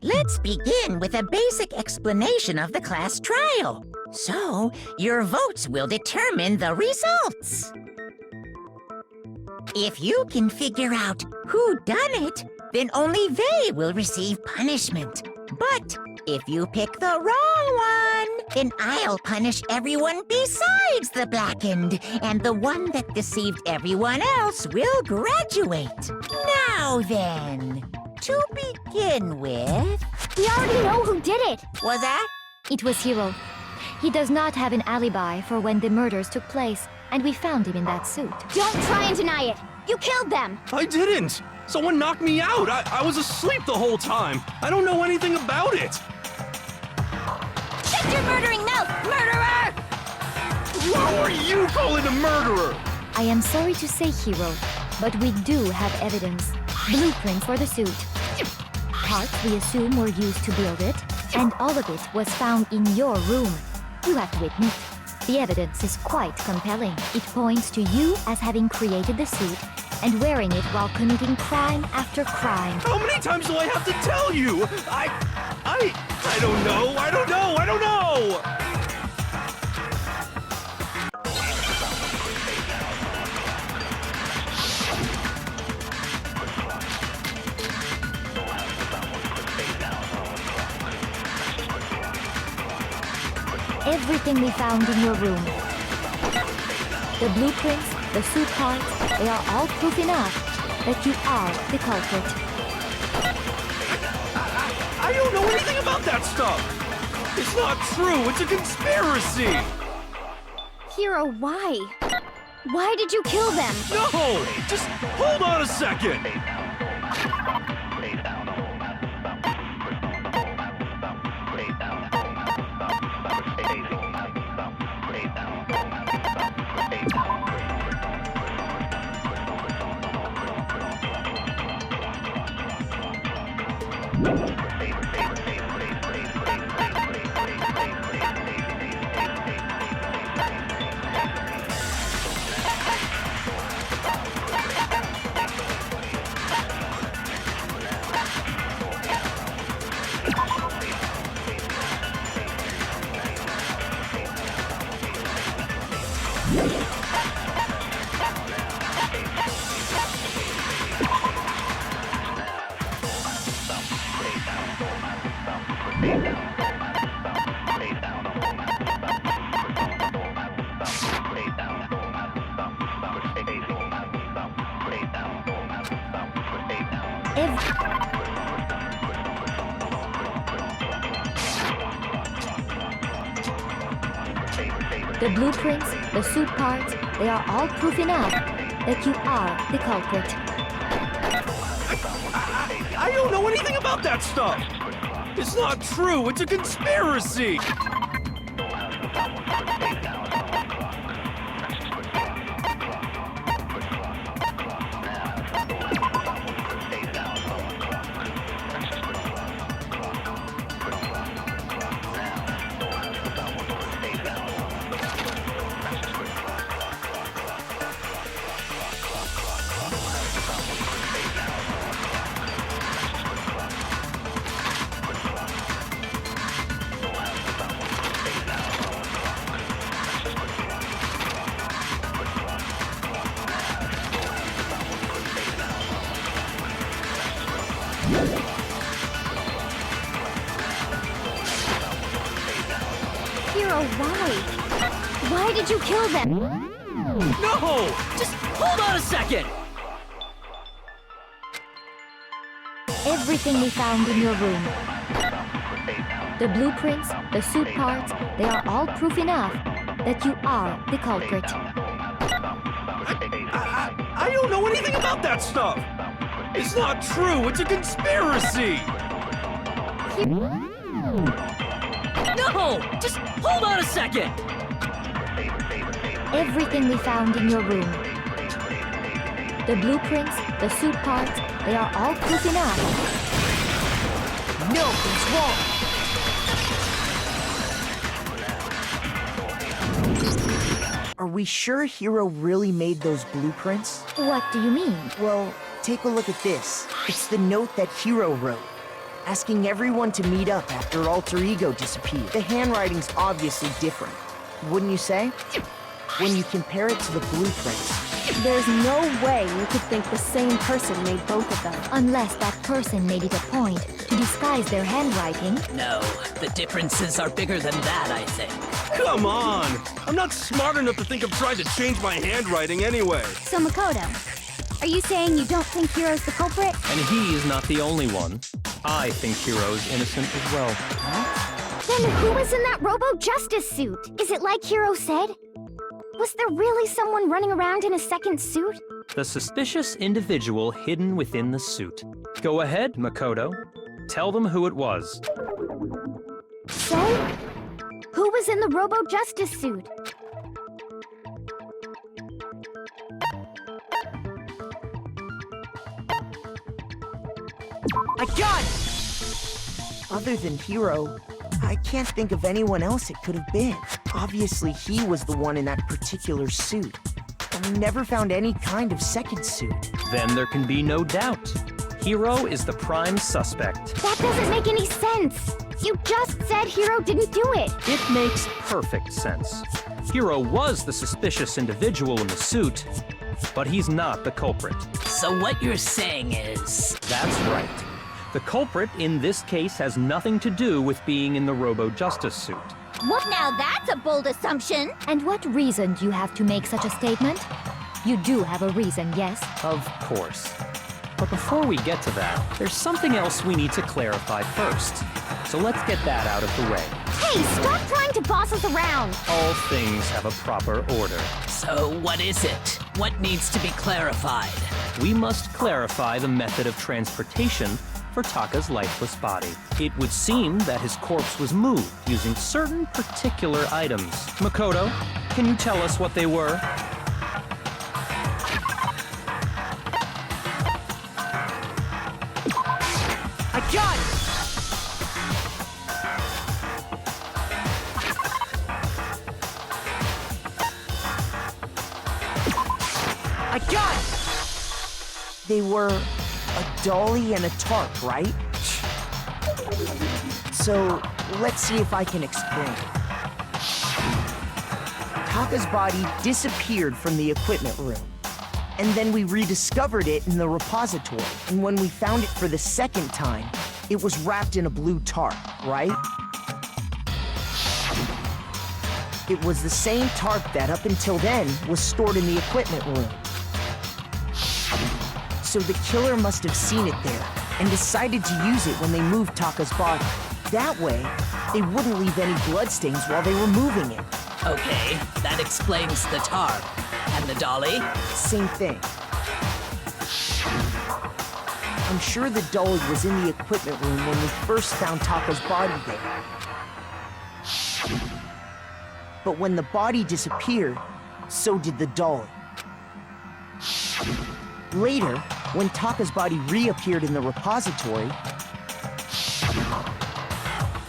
Let's begin with a basic explanation of the class trial. So, your votes will determine the results. If you can figure out who done it, then only they will receive punishment. But if you pick the wrong one, then I'll punish everyone besides the blackened, and the one that deceived everyone else will graduate. Now then, to begin with... We already know who did it! Was that? It was Hiro. He does not have an alibi for when the murders took place, and we found him in that suit. Don't try and deny it! You killed them! I didn't! Someone knocked me out! I was asleep the whole time! I don't know anything about it! Shut your murdering mouth, murderer! Who are you calling a murderer? I am sorry to say, Hiro, but we do have evidence. Blueprints for the suit. Parts we assume were used to build it, and all of it was found in your room. You have to admit, the evidence is quite compelling. It points to you as having created the suit and wearing it while committing crime after crime. How many times do I have to tell you? I don't know! Everything we found in your room. The blueprints, the suit parts, they are all proof enough that you are the culprit. I don't know anything about that stuff! It's not true! It's a conspiracy! Hiro, why? Why did you kill them? No! Just hold on a second! The blueprints, the suit parts, they are all proof enough that you are the culprit. I don't know anything about that stuff! It's not true! It's a conspiracy! Hero, why? Why did you kill them? No! Just hold on a second! Everything we found in your room. The blueprints, the suit parts, they are all proof enough that you are the culprit. I don't know anything about that stuff! It's not true! It's a conspiracy! No! Just hold on a second! Everything we found in your room. The blueprints, the suit parts, they are all proof enough. Nothing's wrong. Are we sure Hero really made those blueprints? What do you mean? Well, take a look at this. It's the note that Hero wrote, asking everyone to meet up after Alter Ego disappeared. The handwriting's obviously different, wouldn't you say? When you compare it to the blueprints. There's no way you could think the same person made both of them. Unless that person made it a point to disguise their handwriting. No, the differences are bigger than that, I think. Come on! I'm not smart enough to think of trying to change my handwriting anyway. So Makoto, are you saying you don't think Hero's the culprit? And he is not the only one. I think Hero's innocent as well. Then who was in that Robo-Justice suit? Is it like Hero said? Was there really someone running around in a second suit? The suspicious individual hidden within the suit. Go ahead, Makoto. Tell them who it was. Say? Who was in the Robo-Justice suit? I got it! Other than Hero, I can't think of anyone else it could have been. Obviously, he was the one in that particular suit. And we never found any kind of second suit. Then there can be no doubt. Hero is the prime suspect. That doesn't make any sense! You just said Hero didn't do it! It makes perfect sense. Hero was the suspicious individual in the suit, but he's not the culprit. So what you're saying is... That's right. The culprit in this case has nothing to do with being in the Robo-Justice suit. What? Now that's a bold assumption! And what reason do you have to make such a statement? You do have a reason, yes? Of course. But before we get to that, there's something else we need to clarify first. So let's get that out of the way. Hey, stop trying to boss us around! All things have a proper order. So what is it? What needs to be clarified? We must clarify the method of transportation for Taka's lifeless body. It would seem that his corpse was moved using certain particular items. Makoto, can you tell us what they were? I got it! I got it! They were a dolly and a tarp, right? So, let's see if I can explain. Taka's body disappeared from the equipment room. And then we rediscovered it in the repository. And when we found it for the second time, It was wrapped in a blue tarp, right? It was the same tarp that, up until then, was stored in the equipment room. So the killer must have seen it there and decided to use it when they moved Taka's body. That way, they wouldn't leave any bloodstains while they were moving it. Okay, that explains the tarp. And the dolly? Same thing. I'm sure the dolly was in the equipment room when we first found Taka's body there. But when the body disappeared, so did the dolly. Later, when Taka's body reappeared in the repository,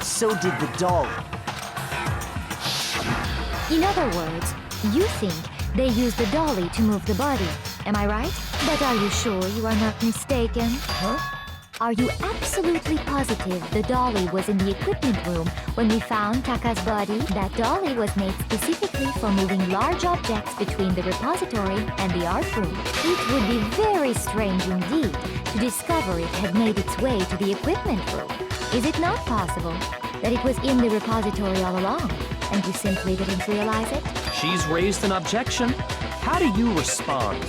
so did the dolly. In other words, you think they used the dolly to move the body. Am I right? But are you sure you are not mistaken? Huh? Are you absolutely positive the dolly was in the equipment room when we found Taka's body? That dolly was made specifically for moving large objects between the repository and the art room. It would be very strange indeed to discover it had made its way to the equipment room. Is it not possible that it was in the repository all along and you simply didn't realize it? She's raised an objection. How do you respond?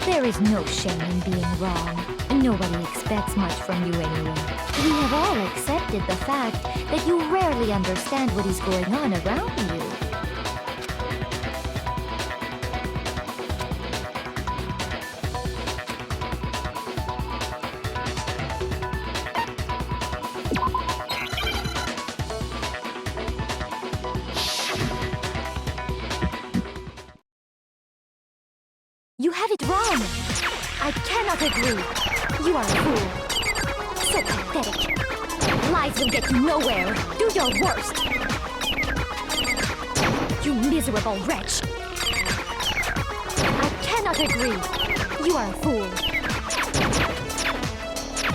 There is no shame in being wrong. Nobody expects much from you anyway. We have all accepted the fact that you rarely understand what is going on around you. You have it wrong! I cannot agree! You are a fool! So pathetic! Lies will get you nowhere! Do your worst! You miserable wretch! I cannot agree! You are a fool!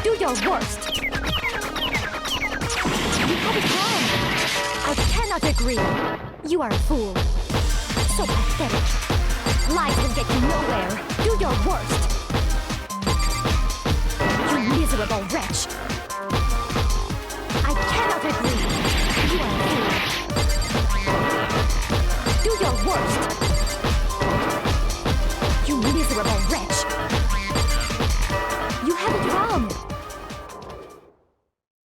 Do your worst! You have it wrong! I cannot agree! You are a fool! So pathetic! Lies will get you nowhere. Do your worst. You miserable wretch. I cannot agree. You are a fool. Do your worst. You miserable wretch. You have it wrong.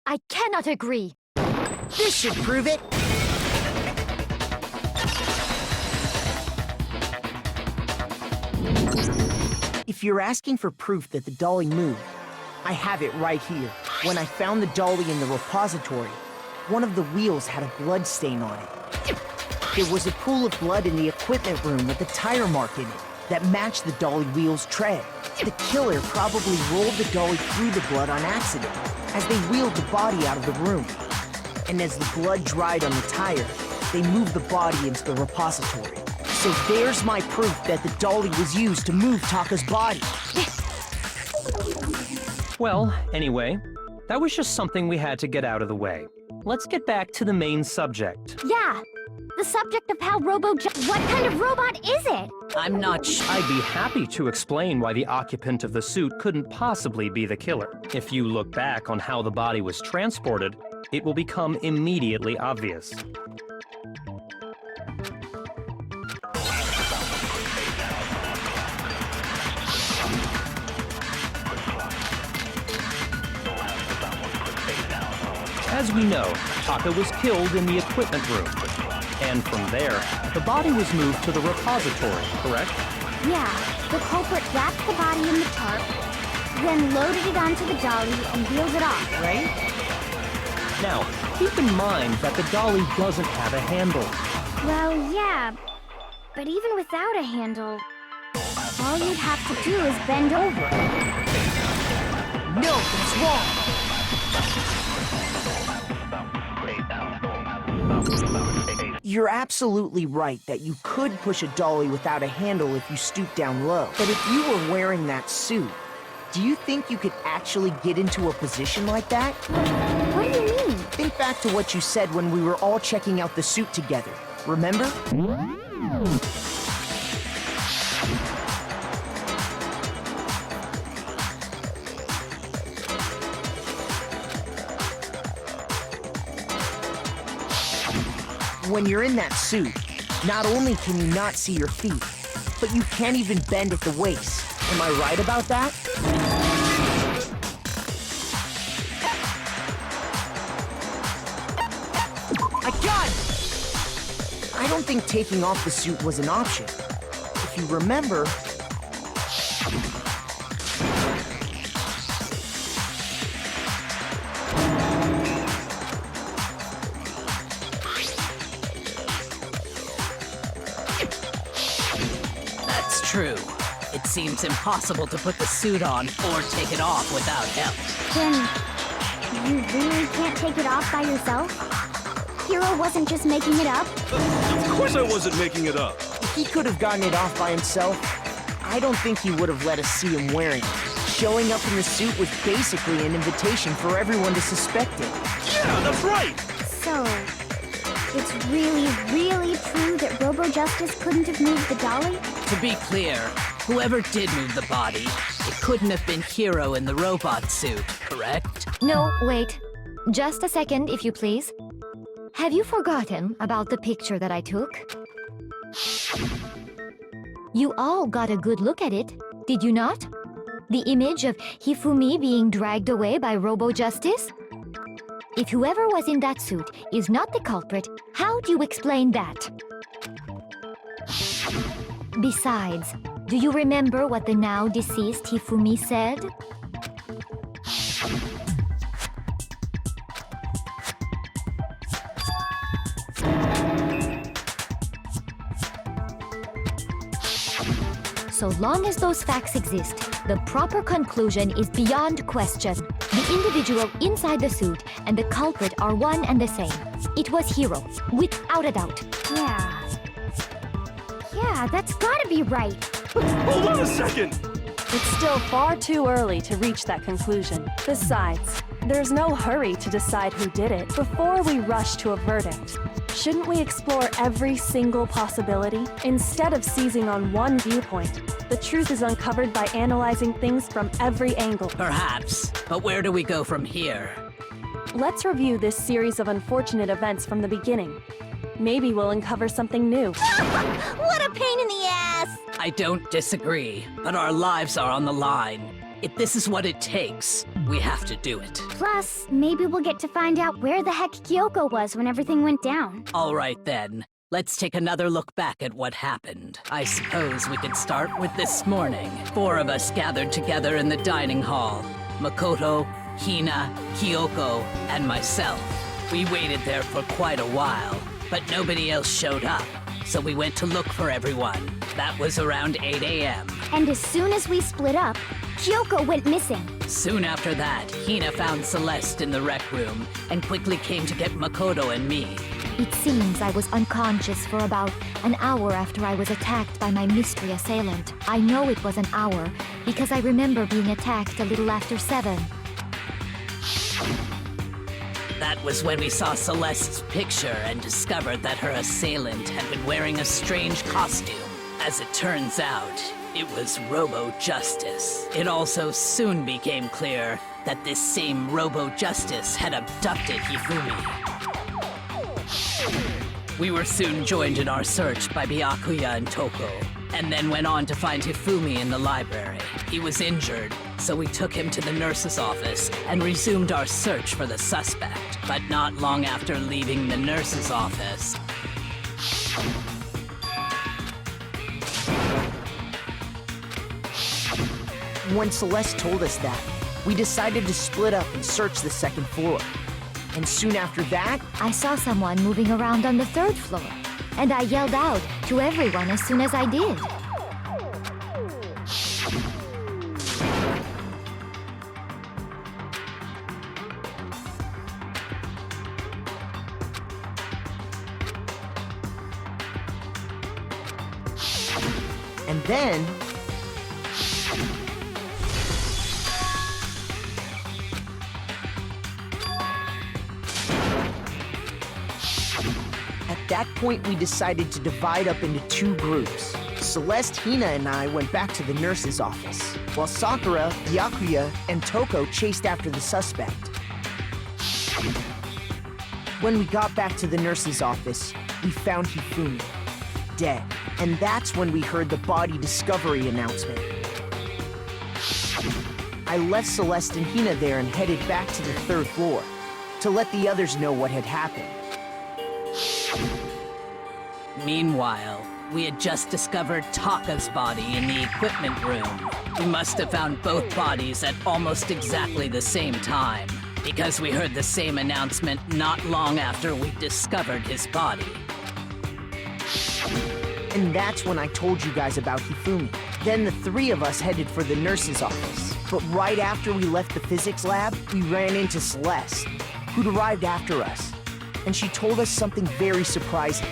I cannot agree. This should prove it. If you're asking for proof that the dolly moved, I have it right here. When I found the dolly in the repository, one of the wheels had a blood stain on it. There was a pool of blood in the equipment room with a tire mark in it that matched the dolly wheel's tread. The killer probably rolled the dolly through the blood on accident as they wheeled the body out of the room. And as the blood dried on the tire, they moved the body into the repository. So there's my proof that the dolly was used to move Taka's body. Well, anyway, that was just something we had to get out of the way. Let's get back to the main subject. Yeah, the subject of how What kind of robot is it? I'm not sure. I'd be happy to explain why the occupant of the suit couldn't possibly be the killer. If you look back on how the body was transported, it will become immediately obvious. As we know, Taka was killed in the equipment room. And from there, the body was moved to the repository, correct? Yeah, the culprit wrapped the body in the tarp, then loaded it onto the dolly and wheeled it off, right? Now, keep in mind that the dolly doesn't have a handle. Well, yeah, but even without a handle, all you'd have to do is bend over. No, that's wrong. You're absolutely right that you could push a dolly without a handle if you stoop down low. But if you were wearing that suit, do you think you could actually get into a position like that? What do you mean? Think back to what you said when we were all checking out the suit together. Remember? When you're in that suit, not only can you not see your feet, but you can't even bend at the waist. Am I right about that? I got it! I don't think taking off the suit was an option. If you remember... That's true. It seems impossible to put the suit on or take it off without help. Then, you really can't take it off by yourself? Hiro wasn't just making it up? Of course I wasn't making it up. If he could have gotten it off by himself, I don't think he would have let us see him wearing it. Showing up in the suit was basically an invitation for everyone to suspect it. Yeah, that's right. So, it's really, really true that Robo Justice couldn't have moved the dolly? To be clear, whoever did move the body, it couldn't have been Hiro in the robot suit, correct? No, wait. Just a second, if you please. Have you forgotten about the picture that I took? You all got a good look at it, did you not? The image of Hifumi being dragged away by Robo Justice? If whoever was in that suit is not the culprit, how do you explain that? Besides, do you remember what the now deceased Hifumi said? So long as those facts exist, the proper conclusion is beyond question. The individual inside the suit and the culprit are one and the same. It was Hiro, without a doubt. Yeah, that's gotta be right. Hold on a second. It's still far too early to reach that conclusion. Besides, there's no hurry to decide who did it before we rush to a verdict. Shouldn't we explore every single possibility? Instead of seizing on one viewpoint, the truth is uncovered by analyzing things from every angle. Perhaps, but where do we go from here? Let's review this series of unfortunate events from the beginning. Maybe we'll uncover something new. What a pain in the ass! I don't disagree, but our lives are on the line. If this is what it takes, we have to do it. Plus, maybe we'll get to find out where the heck Kyoko was when everything went down. All right then, let's take another look back at what happened. I suppose we could start with this morning. 4 of us gathered together in the dining hall. Makoto, Hina, Kyoko, and myself. We waited there for quite a while, but nobody else showed up. So we went to look for everyone. That was around 8 a.m. And as soon as we split up, Kyoko went missing. Soon after that, Hina found Celeste in the rec room and quickly came to get Makoto and me. It seems I was unconscious for about an hour after I was attacked by my mystery assailant. I know it was an hour because I remember being attacked a little after 7. That was when we saw Celeste's picture and discovered that her assailant had been wearing a strange costume. As it turns out, it was Robo Justice. It also soon became clear that this same Robo Justice had abducted Hifumi. We were soon joined in our search by Byakuya and Toko, and then went on to find Hifumi in the library. He was injured, so we took him to the nurse's office and resumed our search for the suspect. But not long after leaving the nurse's office, When Celeste told us that, we decided to split up and search the 2nd floor. And soon after that, I saw someone moving around on the 3rd floor, and I yelled out to everyone as soon as I did. and then... At that point, we decided to divide up into 2 groups. Celeste, Hina, and I went back to the nurse's office, while Sakura, Byakuya, and Toko chased after the suspect. When we got back to the nurse's office, we found Hifumi, dead. And that's when we heard the body discovery announcement. I left Celeste and Hina there and headed back to the 3rd floor to let the others know what had happened. Meanwhile, we had just discovered Taka's body in the equipment room. We must have found both bodies at almost exactly the same time, because we heard the same announcement not long after we discovered his body. And that's when I told you guys about Hifumi. Then the 3 of us headed for the nurse's office. But right after we left the physics lab, we ran into Celeste, who'd arrived after us. And she told us something very surprising.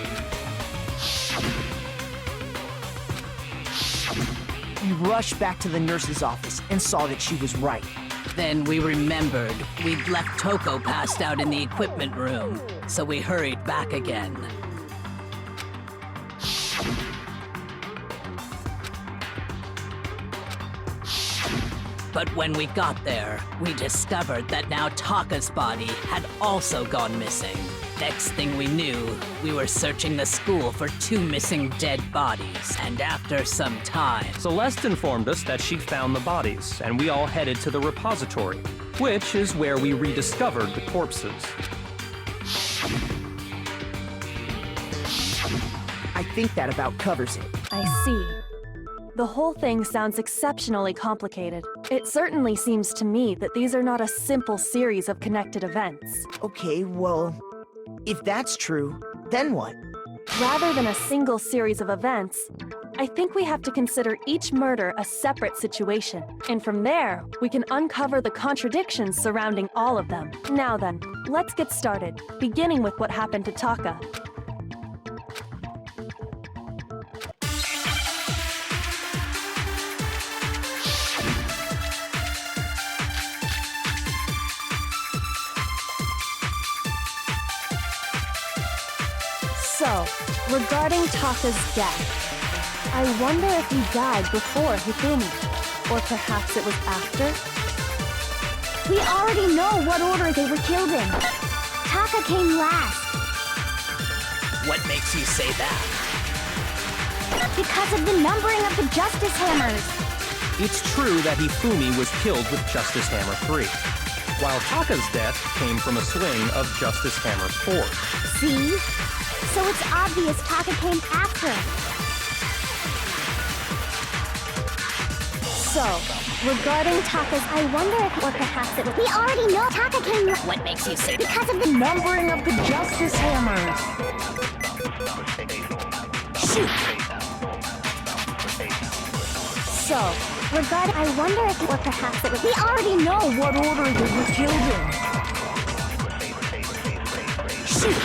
We rushed back to the nurse's office and saw that she was right. Then we remembered we'd left Toko passed out in the equipment room, so we hurried back again. But when we got there, we discovered that now Taka's body had also gone missing. Next thing we knew, we were searching the school for 2 missing dead bodies. And after some time, Celeste informed us that she found the bodies, and we all headed to the repository, which is where we rediscovered the corpses. I think that about covers it. I see. The whole thing sounds exceptionally complicated. It certainly seems to me that these are not a simple series of connected events. Okay, well, if that's true, then what? Rather than a single series of events, I think we have to consider each murder a separate situation. And from there, we can uncover the contradictions surrounding all of them. Now then, let's get started, beginning with what happened to Taka. So, regarding Taka's death, I wonder if he died before Hifumi, or perhaps it was after? We already know what order they were killed in. Taka came last. what makes you say that? Because of the numbering of the Justice Hammers. It's true that Hifumi was killed with Justice Hammer 3, while Taka's death came from a swing of Justice Hammer 4. See? So it's obvious Taka came after. So, regarding Taka's, I wonder if, or perhaps it was... We already know Taka came... What makes you say Because of the numbering of the Justice Hammers. shoot? So, regarding... I wonder if, or perhaps it was... We already know what order they were killed in. Shoot!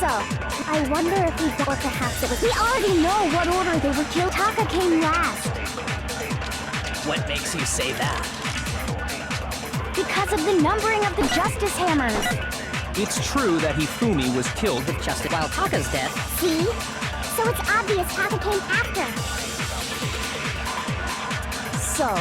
So, I wonder if we... Or perhaps it was... We already know what order they were killed. Taka came last. What makes you say that? Because of the numbering of the Justice Hammers. It's true that Hifumi was killed with Just while Taka's death. See? So it's obvious Taka came after. So,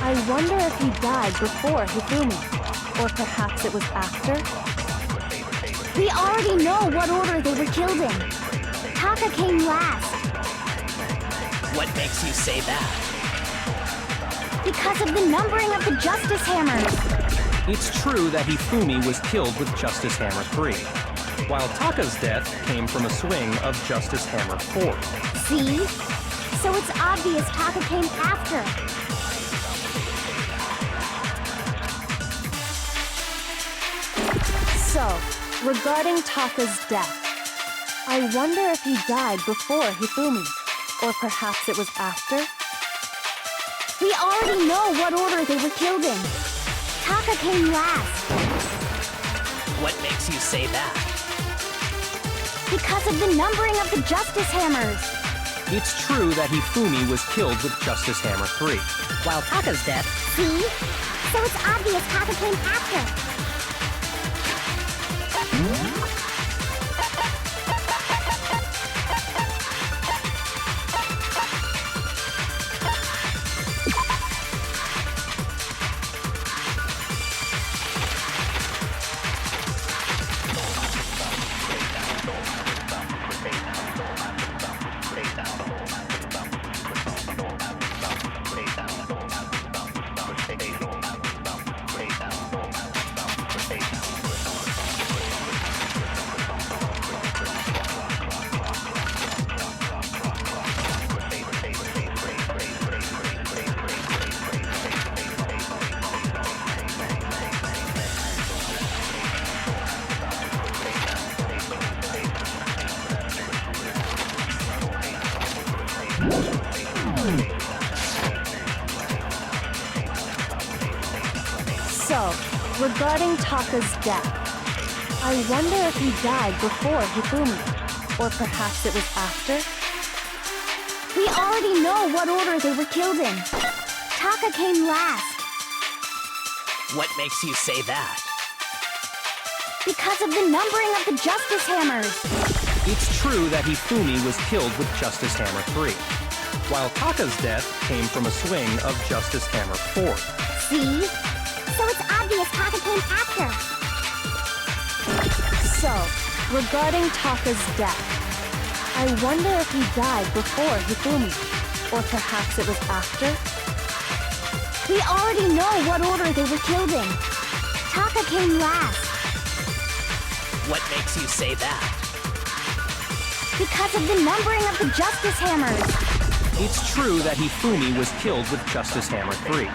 I wonder if he died before Hifumi, or perhaps it was after? We already know what order they were killed in. Taka came last. What makes you say that? Because of the numbering of the Justice Hammers. It's true that Hifumi was killed with Justice Hammer 3, while Taka's death came from a swing of Justice Hammer 4. See? So it's obvious Taka came after. So, regarding Taka's death, I wonder if he died before Hifumi, or perhaps it was after? We already know what order they were killed in. Taka came last. What makes you say that? Because of the numbering of the Justice Hammers. It's true that Hifumi was killed with Justice Hammer 3, While Taka's death, See? So it's obvious Taka came after. So, regarding Taka's death, I wonder if he died before Hifumi, or perhaps it was after? We already know what order they were killed in. Taka came last. what makes you say that? Because of the numbering of the Justice Hammers. It's true that Hifumi was killed with Justice Hammer 3, while Taka's death came from a swing of Justice Hammer 4. See? So it's obvious Taka came after. So, regarding Taka's death, I wonder if he died before Hifumi, or perhaps it was after? We already know what order they were killed in. Taka came last. What makes you say that? Because of the numbering of the Justice Hammers. It's true that Hifumi was killed with Justice Hammer 3,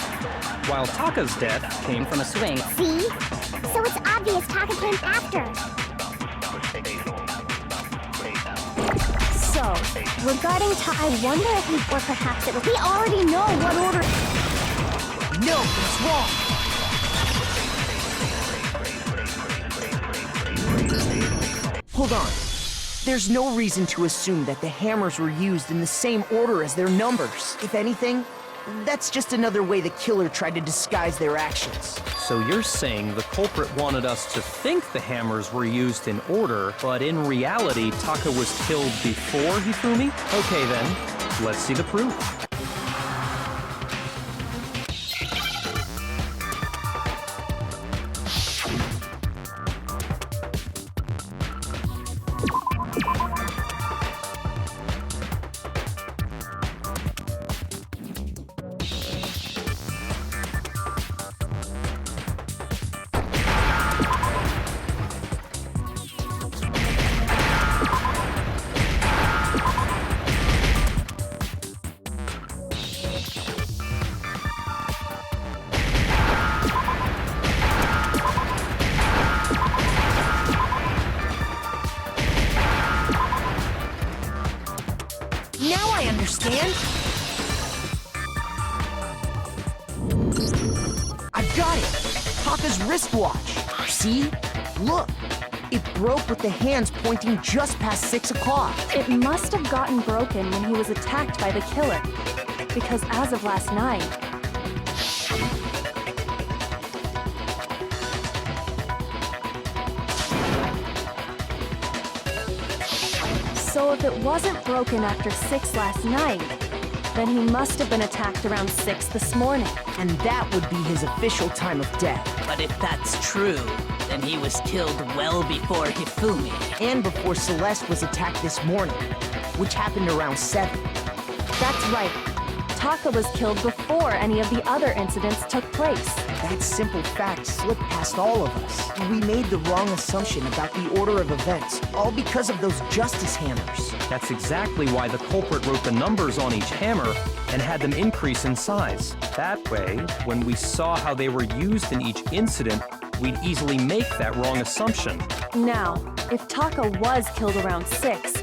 while Taka's death came from a swing. See? So it's obvious Taka came after. So, regarding I wonder if he, or perhaps it was, We already know what order. No, that's wrong. Hold on. There's no reason to assume that the hammers were used in the same order as their numbers. If anything, that's just another way the killer tried to disguise their actions. So you're saying the culprit wanted us to think the hammers were used in order, but in reality, Taka was killed before Hifumi? Okay then, let's see the proof. Now I understand. I've got it. Taka's wristwatch. See? Look. It broke with the hands pointing just past 6 o'clock. it must have gotten broken when he was attacked by the killer, because as of last night, so if it wasn't broken after 6 last night, then he must have been attacked around 6 this morning. And that would be his official time of death. But if that's true, then he was killed well before Hifumi. And before Celeste was attacked this morning, which happened around 7. That's right. Taka was killed before any of the other incidents took place. That simple fact slipped past all of us. We made the wrong assumption about the order of events, all because of those justice hammers. That's exactly why the culprit wrote the numbers on each hammer and had them increase in size. That way, when we saw how they were used in each incident, we'd easily make that wrong assumption. Now, if Taka was killed around 6,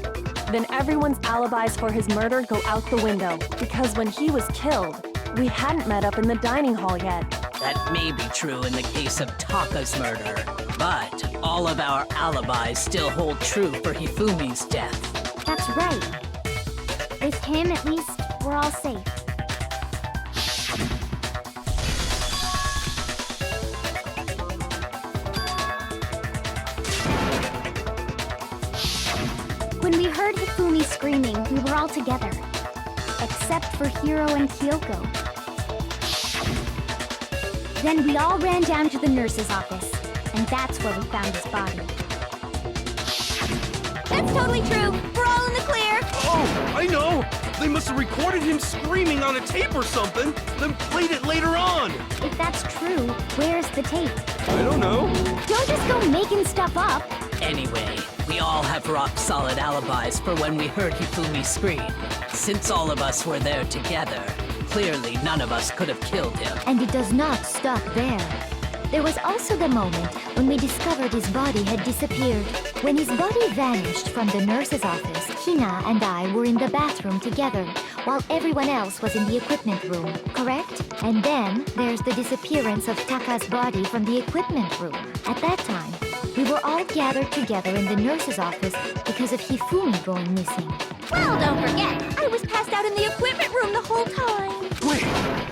then everyone's alibis for his murder go out the window, because when he was killed, we hadn't met up in the dining hall yet. That may be true in the case of Taka's murder, but all of our alibis still hold true for Hifumi's death. That's right. With him, at least, we're all safe. When we heard Hifumi screaming, we were all together. Except for Hiro and Kyoko. Then we all ran down to the nurse's office, and that's where we found his body. That's totally true. We're all in the clear. Oh, I know! They must have recorded him screaming on a tape or something, then played it later on! If that's true, where's the tape? I don't know. Don't just go making stuff up. Anyway, we all have rock-solid alibis for when we heard Hifumi scream. Since all of us were there together, clearly none of us could have killed him. And it does not stop there. There was also the moment when we discovered his body had disappeared. When his body vanished from the nurse's office, Hina and I were in the bathroom together, while everyone else was in the equipment room, correct? And then there's the disappearance of Taka's body from the equipment room. At that time, we were all gathered together in the nurse's office because of Hifumi going missing. Well, don't forget, I was passed out in the equipment room the whole time. Wait,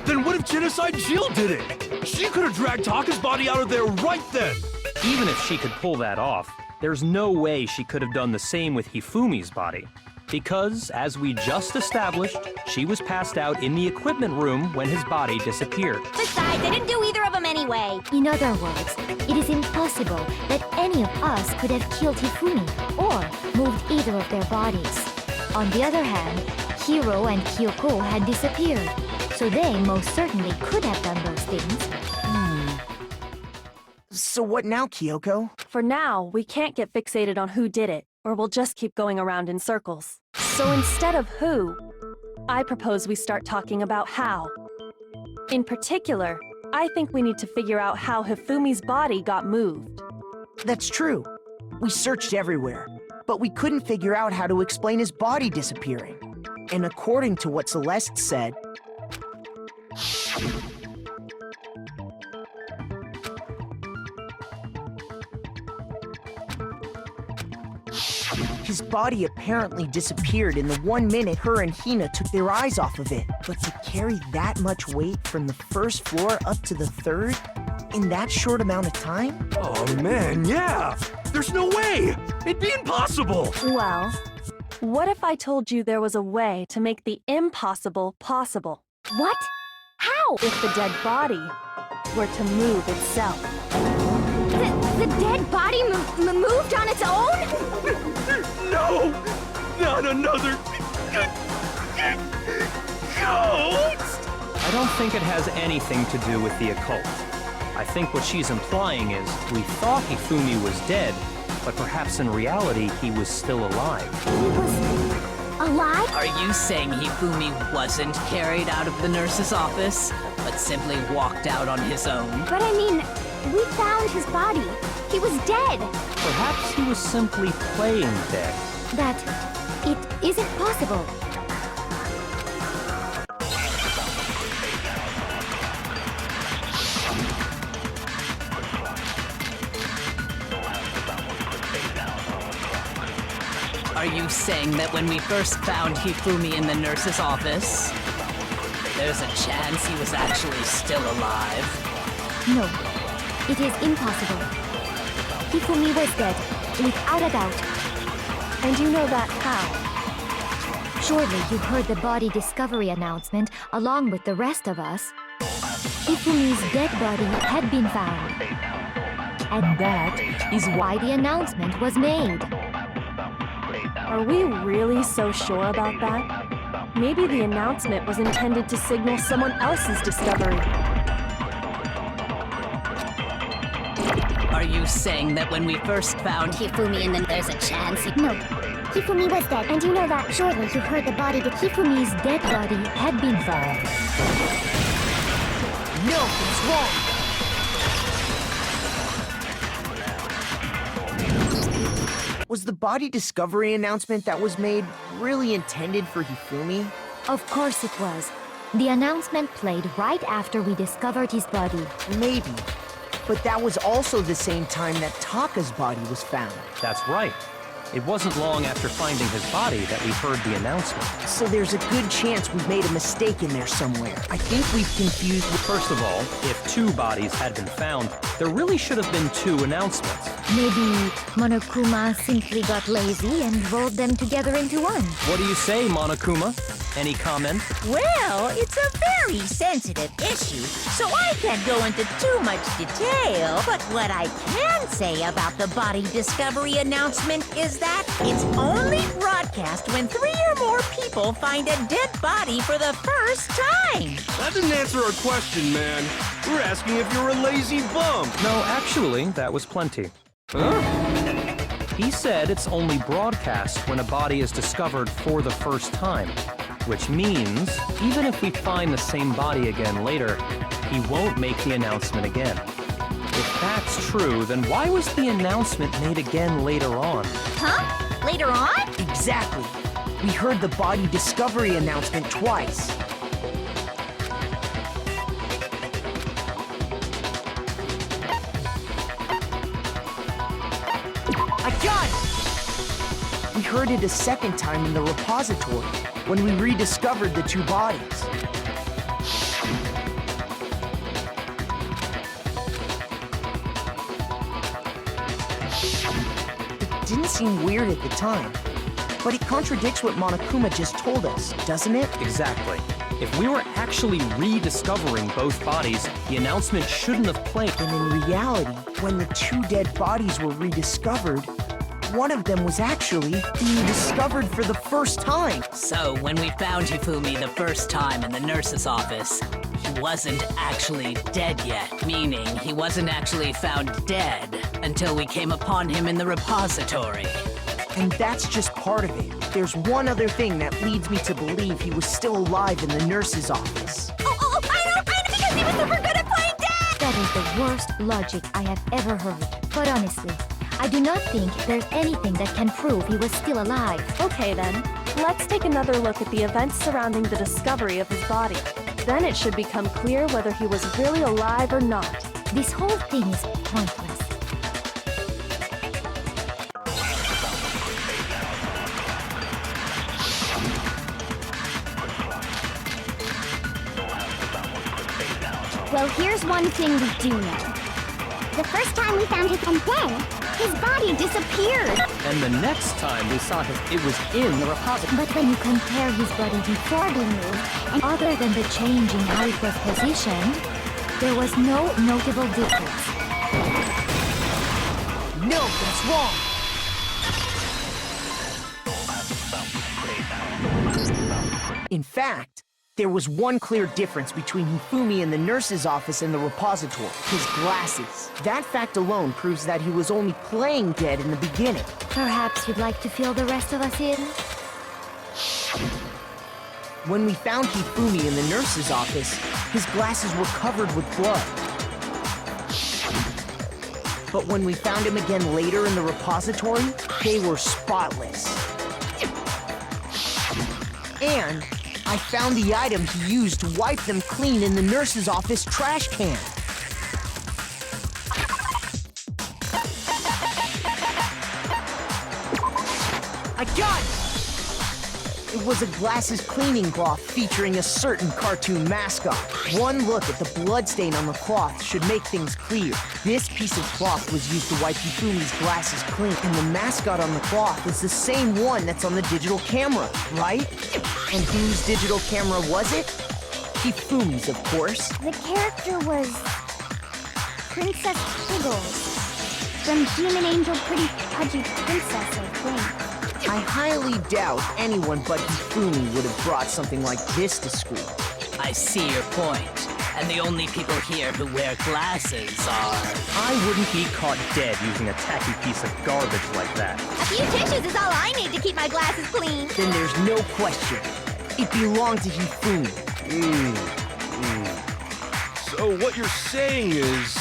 then what if Genocide Jill did it? She could have dragged Taka's body out of there right then! Even if she could pull that off, there's no way she could have done the same with Hifumi's body. Because, as we just established, she was passed out in the equipment room when his body disappeared. Besides, I didn't do either of them anyway. In other words, it is impossible that any of us could have killed Hifumi or moved either of their bodies. On the other hand, Hiro and Kyoko had disappeared, so they most certainly could have done those things. So what now, Kyoko? For now, we can't get fixated on who did it, or we'll just keep going around in circles. So instead of who, I propose we start talking about how. In particular, I think we need to figure out how Hifumi's body got moved. That's true. We searched everywhere, but we couldn't figure out how to explain his body disappearing. And according to what Celeste said, his body apparently disappeared in the 1 minute her and Hina took their eyes off of it. But to carry that much weight from the first floor up to the third in that short amount of time? Oh man, yeah! There's no way! It'd be impossible! Well, what if I told you there was a way to make the impossible possible? What? How? If the dead body were to move itself. The dead body moved on its own? No! Not another... ghost! I don't think it has anything to do with the occult. I think what she's implying is we thought Hifumi was dead, but perhaps in reality he was still alive. He was alive? Are you saying Hifumi wasn't carried out of the nurse's office, but simply walked out on his own? But I mean, we found his body. He was dead. Perhaps he was simply playing dead. That it isn't possible. Are you saying that when we first found Hifumi in the nurse's office, there's a chance he was actually still alive? No, it is impossible. Hifumi was dead, without a doubt. And you know that how? Surely you heard the body discovery announcement along with the rest of us. Hifumi's dead body had been found. And that is why the announcement was made. Are we really so sure about that? Maybe the announcement was intended to signal someone else's discovery. Are you saying that when we first found Hifumi and then there's a chance No. Hifumi was dead, and you know that. Surely you heard the body that Hifumi's dead body had been found. No, it's wrong! Was the body discovery announcement that was made really intended for Hifumi? Of course it was. The announcement played right after we discovered his body. Maybe. But that was also the same time that Taka's body was found. That's right. It wasn't long after finding his body that we heard the announcement. So there's a good chance we've made a mistake in there somewhere. I think we've confused... First of all, if 2 bodies had been found, there really should have been 2 announcements. Maybe Monokuma simply got lazy and rolled them together into one. What do you say, Monokuma? Any comment? Well, it's a very sensitive issue, so I can't go into too much detail. But what I can say about the body discovery announcement is that it's only broadcast when 3 or more people find a dead body for the first time. That didn't answer our question, man. We're asking if you're a lazy bum. No, actually, that was plenty. Huh? He said it's only broadcast when a body is discovered for the first time. Which means, even if we find the same body again later, he won't make the announcement again. If that's true, then why was the announcement made again later on? Huh? Later on? Exactly. We heard the body discovery announcement twice. I got it! We heard it a second time in the repository, when we rediscovered the 2 bodies. It didn't seem weird at the time, but it contradicts what Monokuma just told us, doesn't it? Exactly. If we were actually rediscovering both bodies, the announcement shouldn't have played. And in reality, when the 2 dead bodies were rediscovered, one of them was actually being discovered for the first time. So, when we found Hifumi the first time in the nurse's office, he wasn't actually dead yet, meaning he wasn't actually found dead until we came upon him in the repository. And that's just part of it. There's one other thing that leads me to believe he was still alive in the nurse's office. Oh, I know, because he was super good at playing dead! That is the worst logic I have ever heard. But honestly, I do not think there's anything that can prove he was still alive. Okay then, let's take another look at the events surrounding the discovery of his body. Then it should become clear whether he was really alive or not. This whole thing is pointless. Well, here's one thing we do know. The first time we found him, and then his body disappeared. And the next time we saw him, it was in the repository. But when you compare his body before being moved, and other than the change in how it was positioned, there was no notable difference. No, that's wrong! In fact, there was one clear difference between Hifumi in the nurse's office and the repository: his glasses. That fact alone proves that he was only playing dead in the beginning. Perhaps you'd like to fill the rest of us in? When we found Hifumi in the nurse's office, his glasses were covered with blood. But when we found him again later in the repository, they were spotless. And I found the item he used to wipe them clean in the nurse's office trash can. I got it! It was a glasses cleaning cloth featuring a certain cartoon mascot. One look at the bloodstain on the cloth should make things clear. This piece of cloth was used to wipe Hifumi's glasses clean, and the mascot on the cloth is the same one that's on the digital camera, right? And whose digital camera was it? Hifumi's, of course. The character was Princess Piggles from Demon Angel Pretty Pudgy Princess, I think. I highly doubt anyone but Hifumi would have brought something like this to school. I see your point. And the only people here who wear glasses are... I wouldn't be caught dead using a tacky piece of garbage like that. A few tissues is all I need to keep my glasses clean. Then there's no question. It belonged to Hifumi. So what you're saying is...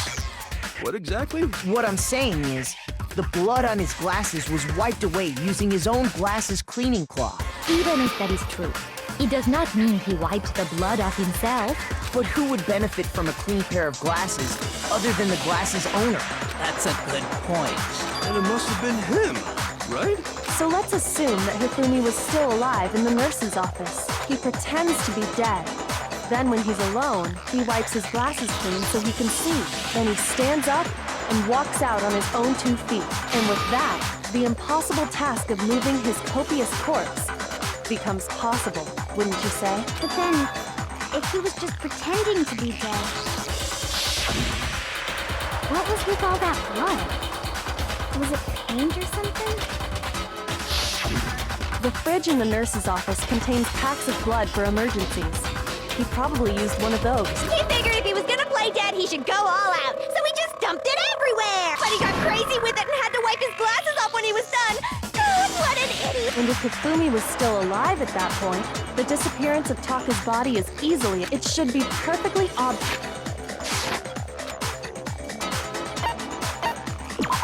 What exactly? What I'm saying is, the blood on his glasses was wiped away using his own glasses cleaning cloth. Even if that is true, it does not mean he wiped the blood off himself. But who would benefit from a clean pair of glasses other than the glasses owner? That's a good point. And it must have been him, right? So let's assume that Hifumi was still alive in the nurse's office. He pretends to be dead. Then when he's alone, he wipes his glasses clean so he can see. Then he stands up and walks out on his own 2 feet. And with that, the impossible task of moving his copious corpse becomes possible, wouldn't you say? But then, if he was just pretending to be dead, what was with all that blood? Was it paint or something? The fridge in the nurse's office contains packs of blood for emergencies. He probably used one of those. He figured if he was gonna play dead, he should go all out, so he just dumped it everywhere! But he got crazy with it and had to wipe his glasses off when he was done! God, what an idiot! And if Hifumi was still alive at that point, the disappearance of Taka's body is easily, it should be perfectly obvious.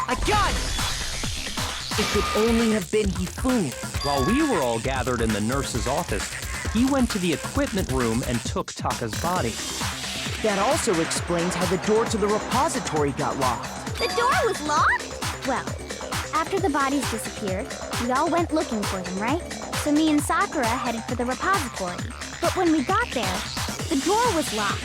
I got it! It could only have been Hifumi. While we were all gathered in the nurse's office, he went to the equipment room and took Taka's body. That also explains how the door to the repository got locked. The door was locked? Well, after the bodies disappeared, we all went looking for them, right? So me and Sakura headed for the repository. But when we got there, the door was locked.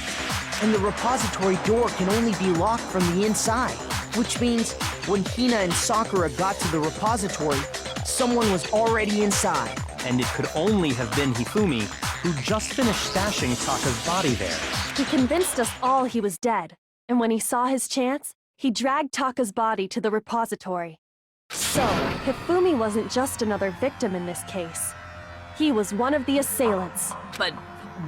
And the repository door can only be locked from the inside. Which means, when Hina and Sakura got to the repository, someone was already inside. And it could only have been Hifumi, who just finished stashing Taka's body there. He convinced us all he was dead, and when he saw his chance, he dragged Taka's body to the repository. So, Hifumi wasn't just another victim in this case. He was one of the assailants. But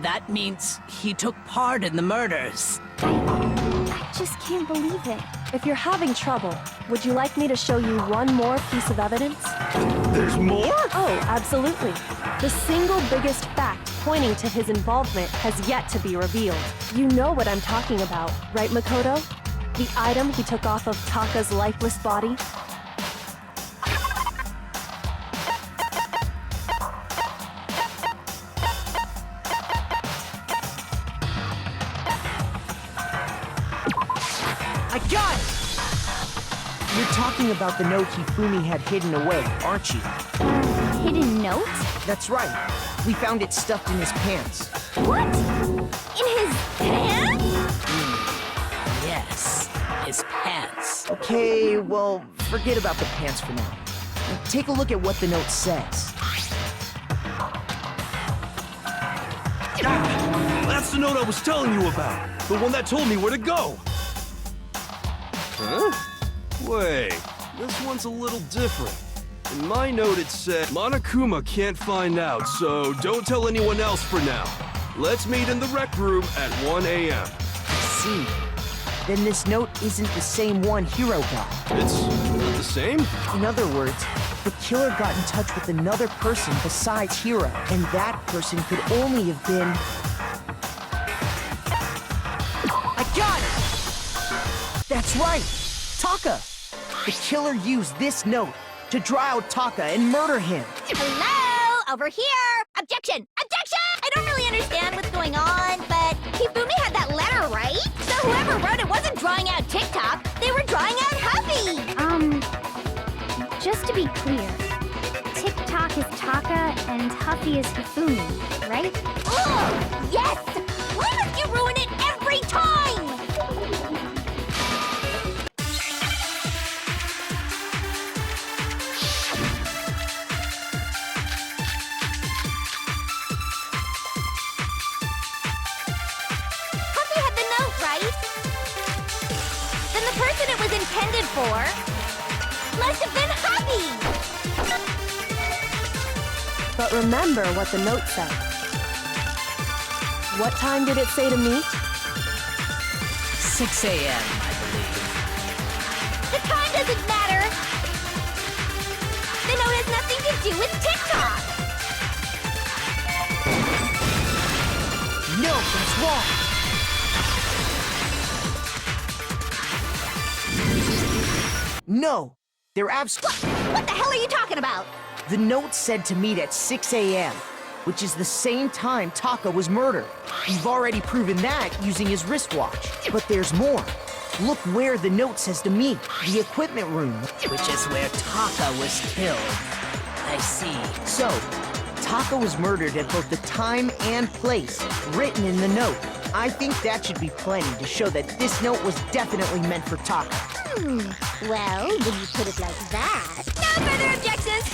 that means he took part in the murders. I just can't believe it. If you're having trouble, would you like me to show you one more piece of evidence? There's more? Oh, absolutely. The single biggest fact pointing to his involvement has yet to be revealed. You know what I'm talking about, right, Makoto? The item he took off of Taka's lifeless body? I got it! You're talking about the note Hifumi had hidden away, aren't you? Hidden note? That's right. We found it stuffed in his pants. What? In his pants? Yes, his pants. Okay, well, forget about the pants for now. Take a look at what the note says. That's the note I was telling you about. The one that told me where to go. Huh? Wait, this one's a little different. In my note it said, Monokuma can't find out, so don't tell anyone else for now. Let's meet in the rec room at 1 a.m. I see. Then this note isn't the same one Hiro got. It's not the same? In other words, the killer got in touch with another person besides Hiro, and that person could only have been... I got it! That's right! Taka! The killer used this note to draw out Taka and murder him. Hello? Over here! Objection! Objection! I don't really understand what's going on, but Hifumi had that letter, right? So whoever wrote it wasn't drawing out TikTok, they were drawing out Huffy! Just to be clear, TikTok is Taka and Huffy is Hifumi, right? Oh, yes! Why must you ruin it every time? Huffy had the note, right? Then the person it was intended for must have been Huffy! But remember what the note said. What time did it say to meet? 6 a.m., I believe. The time doesn't matter. The note has nothing to do with TikTok. No, that's wrong. No, they're absolutely... What the hell are you talking about? The note said to meet at 6 a.m., which is the same time Taka was murdered. We've already proven that using his wristwatch. But there's more. Look where the note says to meet. The equipment room. Which is where Taka was killed. I see. So, Taka was murdered at both the time and place written in the note. I think that should be plenty to show that this note was definitely meant for Taka. Well, when you put it like that... No further objections!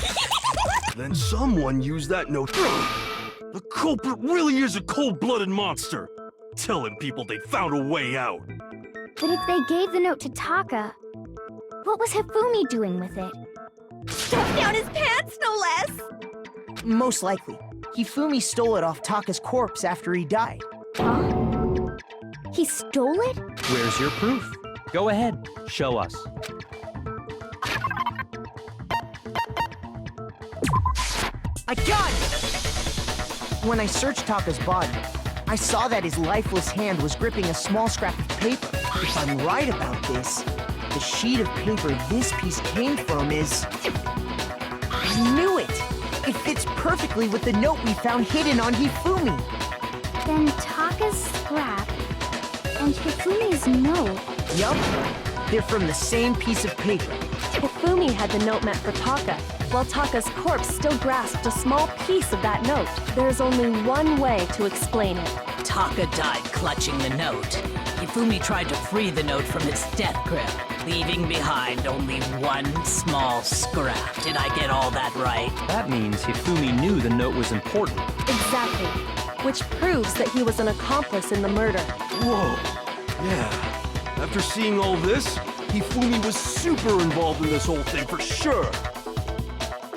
Then someone used that note. The culprit really is a cold-blooded monster. Telling people they found a way out. But if they gave the note to Taka, what was Hifumi doing with it? Stuffed down his pants, no less! Most likely. Hifumi stole it off Taka's corpse after he died. Huh? He stole it? Where's your proof? Go ahead, show us. I got it! When I searched Taka's body, I saw that his lifeless hand was gripping a small scrap of paper. If I'm right about this, the sheet of paper this piece came from is... I knew it! It fits perfectly with the note we found hidden on Hifumi. Then Taka's scrap and Hifumi's note. Yup, they're from the same piece of paper. Hifumi had the note meant for Taka, while Taka's corpse still grasped a small piece of that note. There's only one way to explain it. Taka died clutching the note. Hifumi tried to free the note from its death grip, leaving behind only one small scrap. Did I get all that right? That means Hifumi knew the note was important. Exactly. Which proves that he was an accomplice in the murder. Whoa. Yeah. After seeing all this, Hifumi was super involved in this whole thing for sure.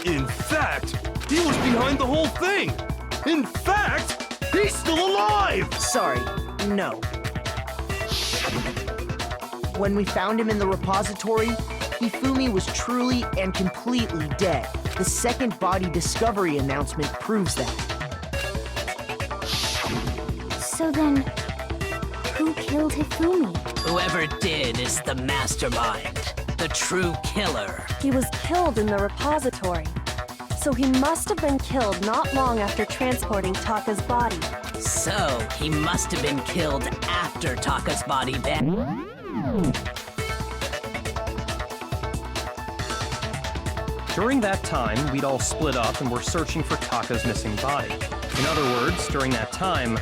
In fact, he was behind the whole thing. In fact, he's still alive! Sorry, no. When we found him in the repository, Hifumi was truly and completely dead. The second body discovery announcement proves that. So then, who killed Hifumi? Whoever did is the mastermind, the true killer. He was killed in the repository. So he must have been killed not long after transporting Taka's body. So, he must have been killed after Taka's body vanished. During that time, we'd all split up and were searching for Taka's missing body. In other words, during that time,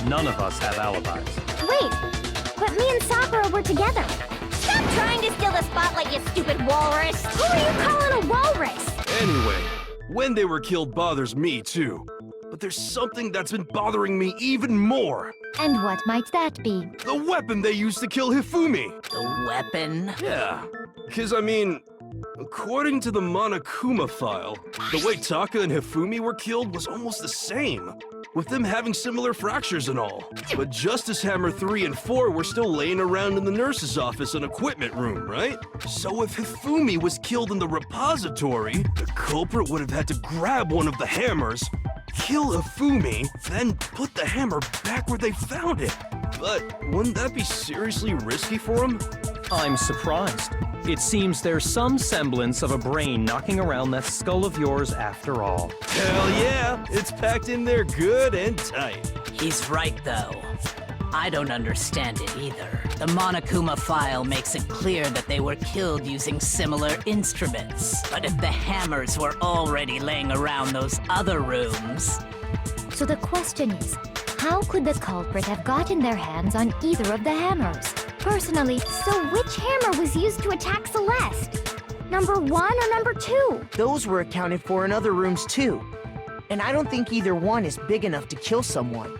none of us have alibis. Wait, but me and Sakura were together. Stop trying to steal the spotlight, you stupid walrus! Who are you calling a walrus? Anyway, when they were killed bothers me too. But there's something that's been bothering me even more. And what might that be? The weapon they used to kill Hifumi. The weapon? Yeah, because I mean, according to the Monokuma file, the way Taka and Hifumi were killed was almost the same, with them having similar fractures and all. But Justice Hammer 3 and 4 were still laying around in the nurse's office and equipment room, right? So if Hifumi was killed in the repository, the culprit would have had to grab one of the hammers, kill Hifumi, then put the hammer back where they found it. But wouldn't that be seriously risky for him? I'm surprised. It seems there's some semblance of a brain knocking around that skull of yours after all. Hell yeah, it's packed in there good and tight. He's right, though. I don't understand it either. The Monokuma file makes it clear that they were killed using similar instruments. But if the hammers were already laying around those other rooms... So the question is, how could the culprit have gotten their hands on either of the hammers? Personally, so which hammer was used to attack Celeste? Number 1 or number 2? Those were accounted for in other rooms too. And I don't think either one is big enough to kill someone.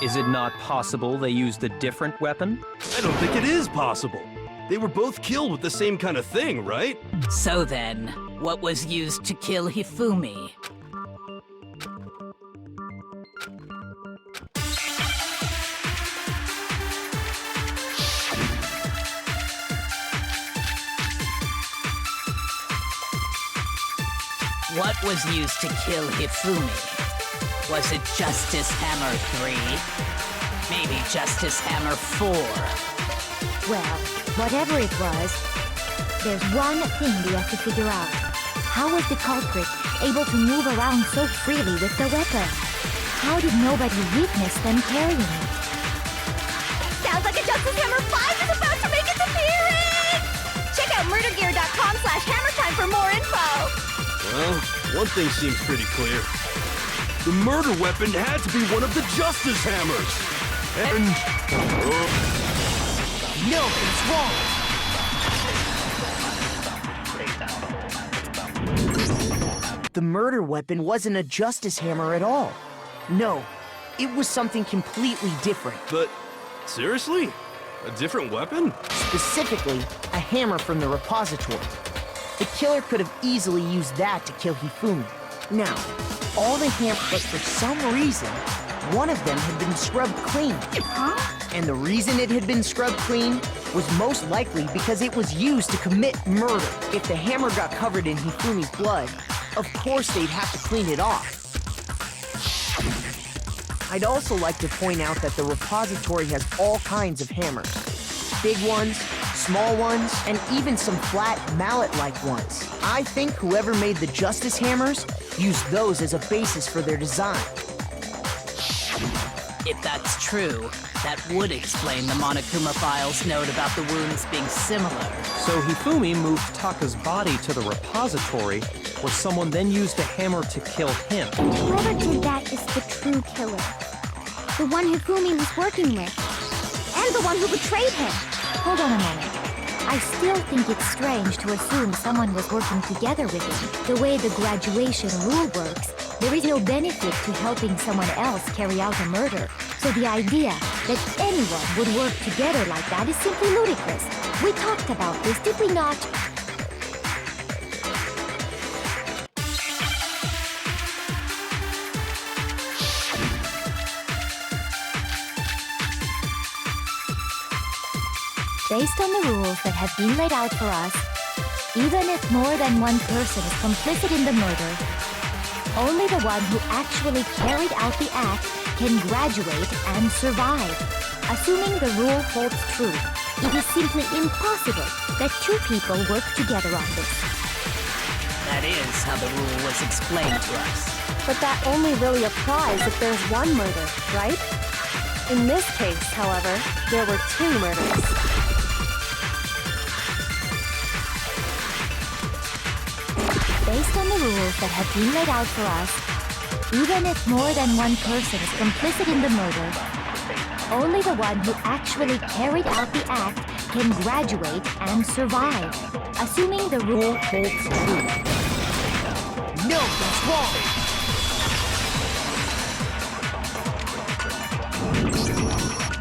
Is it not possible they used a different weapon? I don't think it is possible. They were both killed with the same kind of thing, right? So then, what was used to kill Hifumi? What was used to kill Hifumi? Was it Justice Hammer 3? Maybe Justice Hammer 4? Well, whatever it was, there's one thing we have to figure out. How was the culprit able to move around so freely with the weapon? How did nobody witness them carrying it? Sounds like a Justice Hammer 5 is about to make its appearance! Check out murdergear.com/hammertime for more info! Well, one thing seems pretty clear. The murder weapon had to be one of the Justice Hammers! And... No, it's wrong! The murder weapon wasn't a Justice Hammer at all. No, it was something completely different. But, seriously? A different weapon? Specifically, a hammer from the repository. The killer could have easily used that to kill Hifumi. Now, all the hammers, but for some reason, one of them had been scrubbed clean. Huh? And the reason it had been scrubbed clean was most likely because it was used to commit murder. If the hammer got covered in Hifumi's blood, of course they'd have to clean it off. I'd also like to point out that the repository has all kinds of hammers. Big ones, small ones, and even some flat mallet-like ones. I think whoever made the Justice Hammers used those as a basis for their design. If that's true, that would explain the Monokuma file's note about the wounds being similar. So Hifumi moved Taka's body to the repository, where someone then used a hammer to kill him. Whoever did that is the true killer. The one Hifumi was working with. And the one who betrayed him. Hold on a moment. I still think it's strange to assume someone was working together with him. The way the graduation rule works, there is no benefit to helping someone else carry out a murder. So the idea that anyone would work together like that is simply ludicrous. We talked about this, did we not? Based on the rules that have been laid out for us, even if more than one person is complicit in the murder, only the one who actually carried out the act can graduate and survive. Assuming the rule holds true, it is simply impossible that two people work together on this. That is how the rule was explained to us. But that only really applies if there's one murder, right? In this case, however, there were two murders. Based on the rules that have been laid out for us, even if more than one person is complicit in the murder, only the one who actually carried out the act can graduate and survive, assuming the rule holds true. No, that's wrong!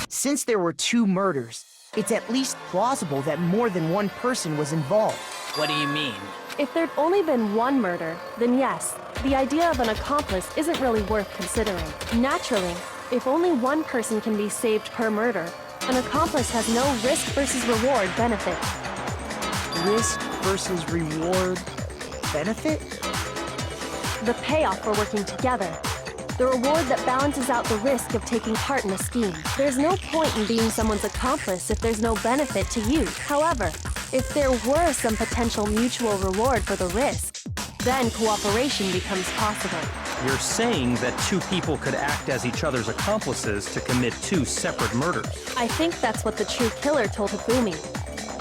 Since there were two murders, it's at least plausible that more than one person was involved. What do you mean? If there'd only been one murder, then yes, the idea of an accomplice isn't really worth considering. Naturally, if only one person can be saved per murder, an accomplice has no risk versus reward benefit. Risk versus reward benefit? The payoff for working together. The reward that balances out the risk of taking part in a scheme. There's no point in being someone's accomplice if there's no benefit to you. However, if there were some potential mutual reward for the risk, then cooperation becomes possible. You're saying that two people could act as each other's accomplices to commit two separate murders. I think that's what the true killer told Hifumi.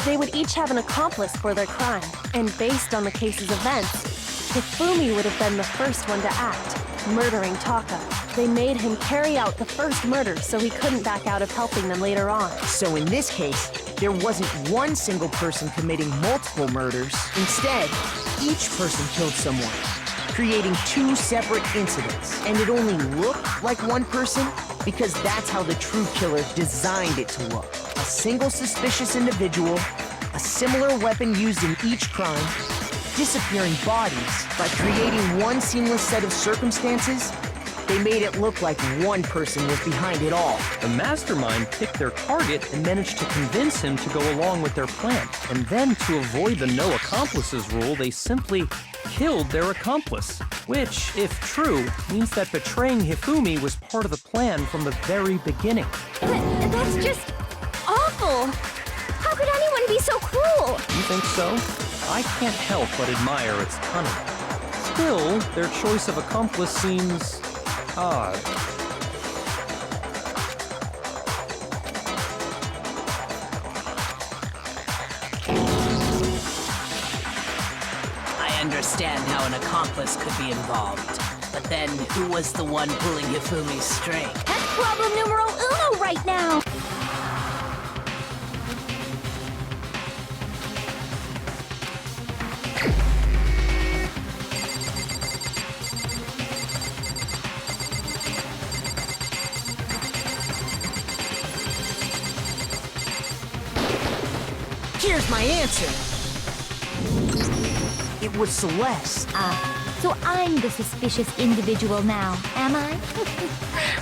They would each have an accomplice for their crime, and based on the case's events, Hifumi would have been the first one to act, murdering Taka. They made him carry out the first murder so he couldn't back out of helping them later on. So in this case, there wasn't one single person committing multiple murders. Instead, each person killed someone, creating two separate incidents. And it only looked like one person because that's how the true killer designed it to look. A single suspicious individual, a similar weapon used in each crime, disappearing bodies. By creating one seamless set of circumstances, they made it look like one person was behind it all. The mastermind picked their target and managed to convince him to go along with their plan. And then, to avoid the no accomplices rule, they simply killed their accomplice. Which, if true, means that betraying Hifumi was part of the plan from the very beginning. That's just awful. How could anyone be so cruel? You think so? I can't help but admire its cunning. Still, their choice of accomplice seems odd. I understand how an accomplice could be involved. But then, who was the one pulling Hifumi's string? That's problem numero uno right now. Here's my answer. It was Celeste. So I'm the suspicious individual now, am I?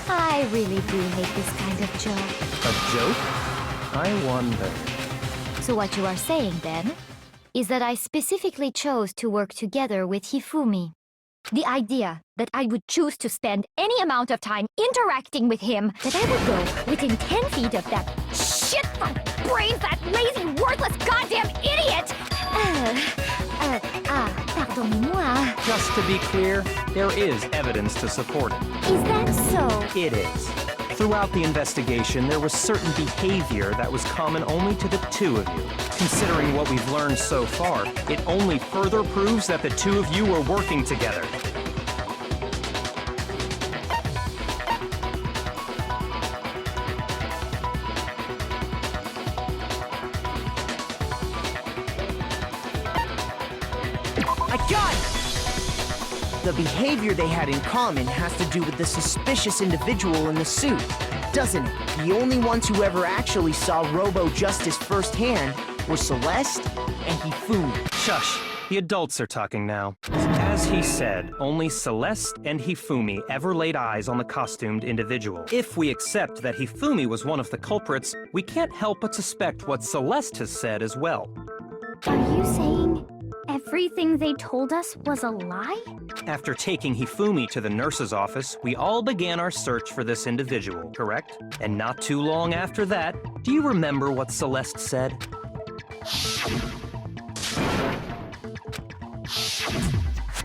I really do hate this kind of joke. A joke? I wonder. So what you are saying, then, is that I specifically chose to work together with Hifumi. The idea that I would choose to spend any amount of time interacting with him, that I would go within 10 feet of that shit from brains, that lazy, worthless, goddamn idiot! Pardonnez-moi. Just to be clear, there is evidence to support it. Is that so? It is. Throughout the investigation, there was certain behavior that was common only to the two of you. Considering what we've learned so far, it only further proves that the two of you were working together. I got it! The behavior they had in common has to do with the suspicious individual in the suit, doesn't it? The only ones who ever actually saw Robo-Justice firsthand were Celeste and Hifumi. Shush! The adults are talking now. As he said, only Celeste and Hifumi ever laid eyes on the costumed individual. If we accept that Hifumi was one of the culprits, we can't help but suspect what Celeste has said as well. Are you saying everything they told us was a lie? After taking Hifumi to the nurse's office, we all began our search for this individual, correct? And not too long after that, do you remember what Celeste said?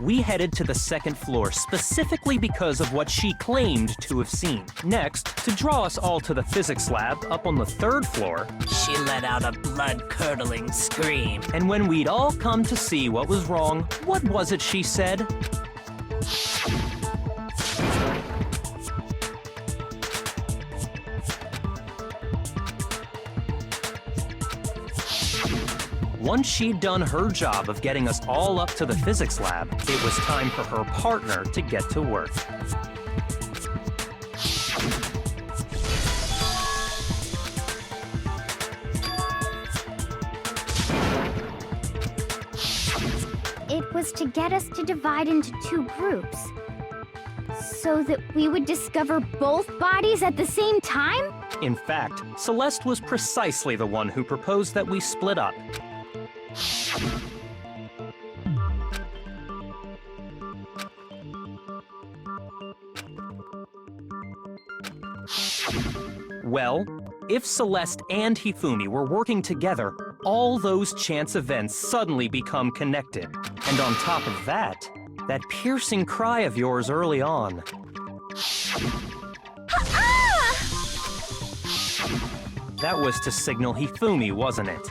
We headed to the second floor specifically because of what she claimed to have seen. Next, to draw us all to the physics lab up on the third floor, She let out a blood-curdling scream. and when we'd all come to see what was wrong, what was it she said? Once she'd done her job of getting us all up to the physics lab, it was time for her partner to get to work. It was to get us to divide into two groups. So that we would discover both bodies at the same time? In fact, Celeste was precisely the one who proposed that we split up. Well, if Celeste and Hifumi were working together, all those chance events suddenly become connected. And on top of that, that piercing cry of yours early on. That was to signal Hifumi, wasn't it?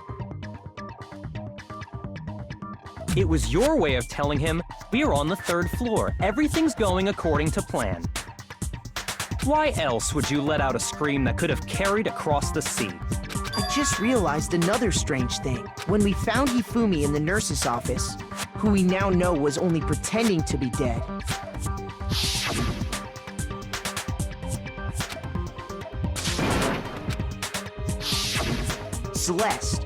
It was your way of telling him, we're on the third floor, everything's going according to plan. Why else would you let out a scream that could have carried across the sea? I just realized another strange thing. When we found Hifumi in the nurse's office, who we now know was only pretending to be dead, Celeste,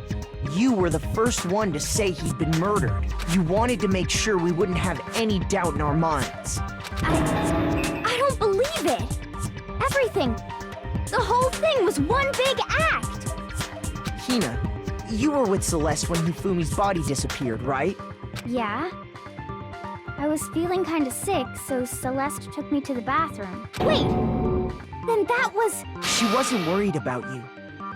you were the first one to say he'd been murdered. You wanted to make sure we wouldn't have any doubt in our minds. I don't believe it. Everything, the whole thing was one big act. Hina, you were with Celeste when Hifumi's body disappeared, right? Yeah? I was feeling kinda sick, so Celeste took me to the bathroom. Wait! Then that was... She wasn't worried about you.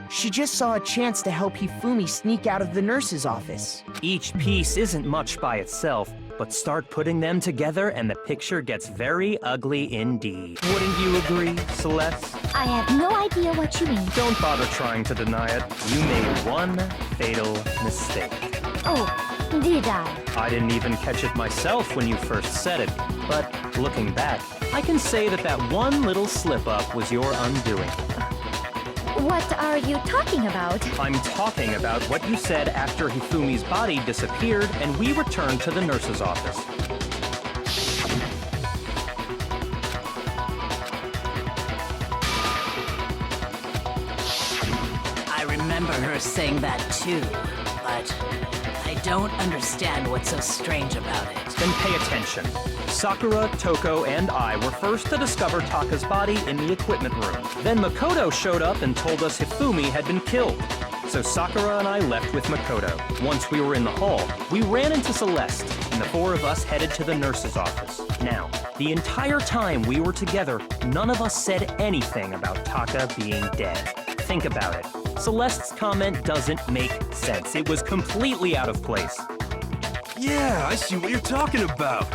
She just saw a chance to help Hifumi sneak out of the nurse's office. Each piece isn't much by itself, but start putting them together and the picture gets very ugly indeed. Wouldn't you agree, Celeste? I have no idea what you mean. Don't bother trying to deny it. You made one fatal mistake. Oh, did I? I didn't even catch it myself when you first said it, but looking back, I can say that that one little slip-up was your undoing. What are you talking about? I'm talking about what you said after Hifumi's body disappeared and we returned to the nurse's office. I remember her saying that too, but I don't understand what's so strange about it. Then pay attention. Sakura, Toko, and I were first to discover Taka's body in the equipment room. Then Makoto showed up and told us Hifumi had been killed. So Sakura and I left with Makoto. Once we were in the hall, we ran into Celeste, and the four of us headed to the nurse's office. Now, the entire time we were together, none of us said anything about Taka being dead. Think about it. Celeste's comment doesn't make sense. It was completely out of place. Yeah, I see what you're talking about.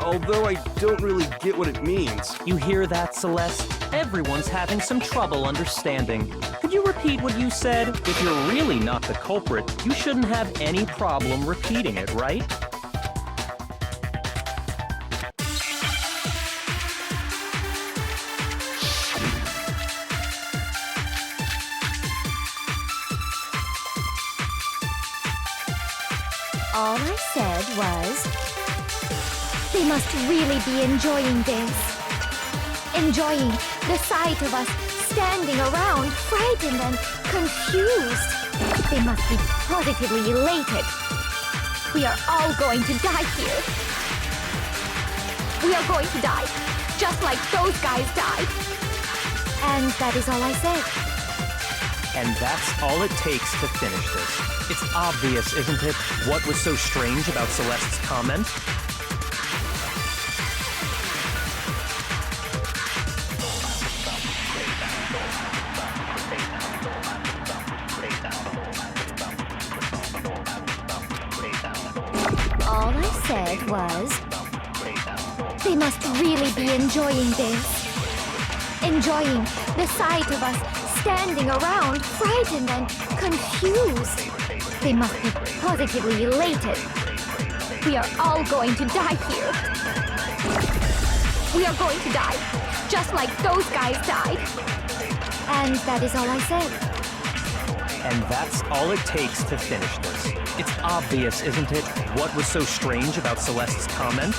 Although I don't really get what it means. You hear that, Celeste? Everyone's having some trouble understanding. Could you repeat what you said? If you're really not the culprit, you shouldn't have any problem repeating it, right? All I said was... They must really be enjoying this. Enjoying the sight of us standing around, frightened and confused. They must be positively elated. We are all going to die here. We are going to die, just like those guys died. And that is all I said. And that's all it takes to finish this. It's obvious, isn't it, what was so strange about Celeste's comment? All I said was... They must really be enjoying this. Enjoying the sight of us standing around, frightened and confused. They must be positively elated. We are all going to die here. We are going to die, just like those guys died. And that is all I said. And that's all it takes to finish this. It's obvious, isn't it, what was so strange about Celeste's comment?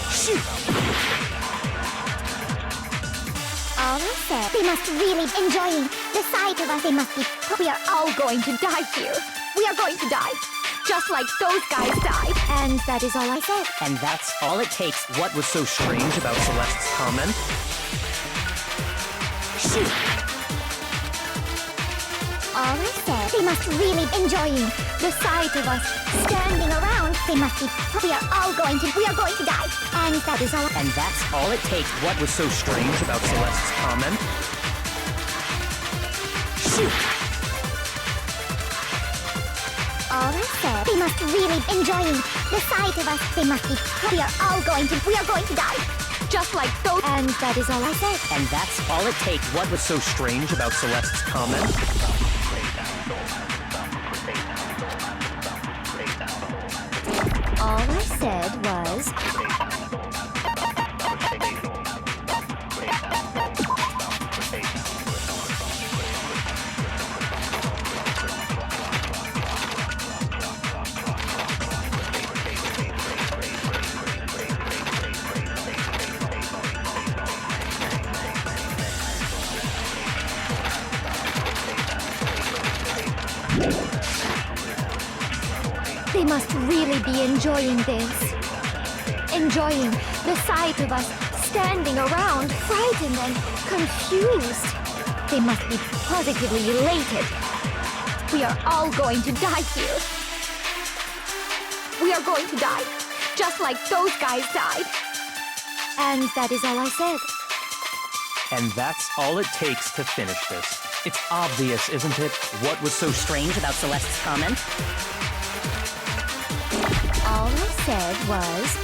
Shoot! All I said, they must really be enjoying the sight of us. They must be... We are all going to die here. We are going to die, just like those guys died. And that is all I said. And that's all it takes. What was so strange about Celeste's comment? Shoot! All I said, they must really be enjoying the sight of us standing around. They must be... We are all going to... We are going to die. And that is all... And that's all it takes. What was so strange about Celeste's comment? Shoot! All I said, they must really be enjoying the sight of us. They must be... We are all going to... We are going to die. Just like those... And that is all I said. And that's all it takes. What was so strange about Celeste's comment? All I said was... They must really be enjoying this. Enjoying the sight of us standing around, frightened and confused. They must be positively elated. We are all going to die here. We are going to die. Just like those guys died. And that is all I said. And that's all it takes to finish this. It's obvious, isn't it? What was so strange about Celeste's comment? All I said was,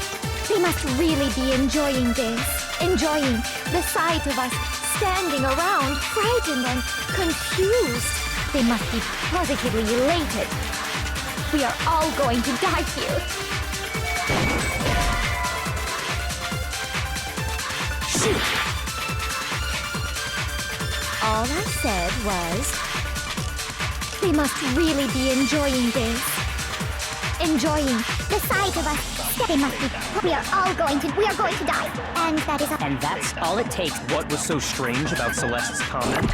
they must really be enjoying this. Enjoying the sight of us standing around, frightened and confused. They must be positively elated. We are all going to die here. Shoot! All I said was, they must really be enjoying this. Enjoying the sight of us. They must be. We are going to die. And that is And that's all it takes. What was so strange about Celeste's comment?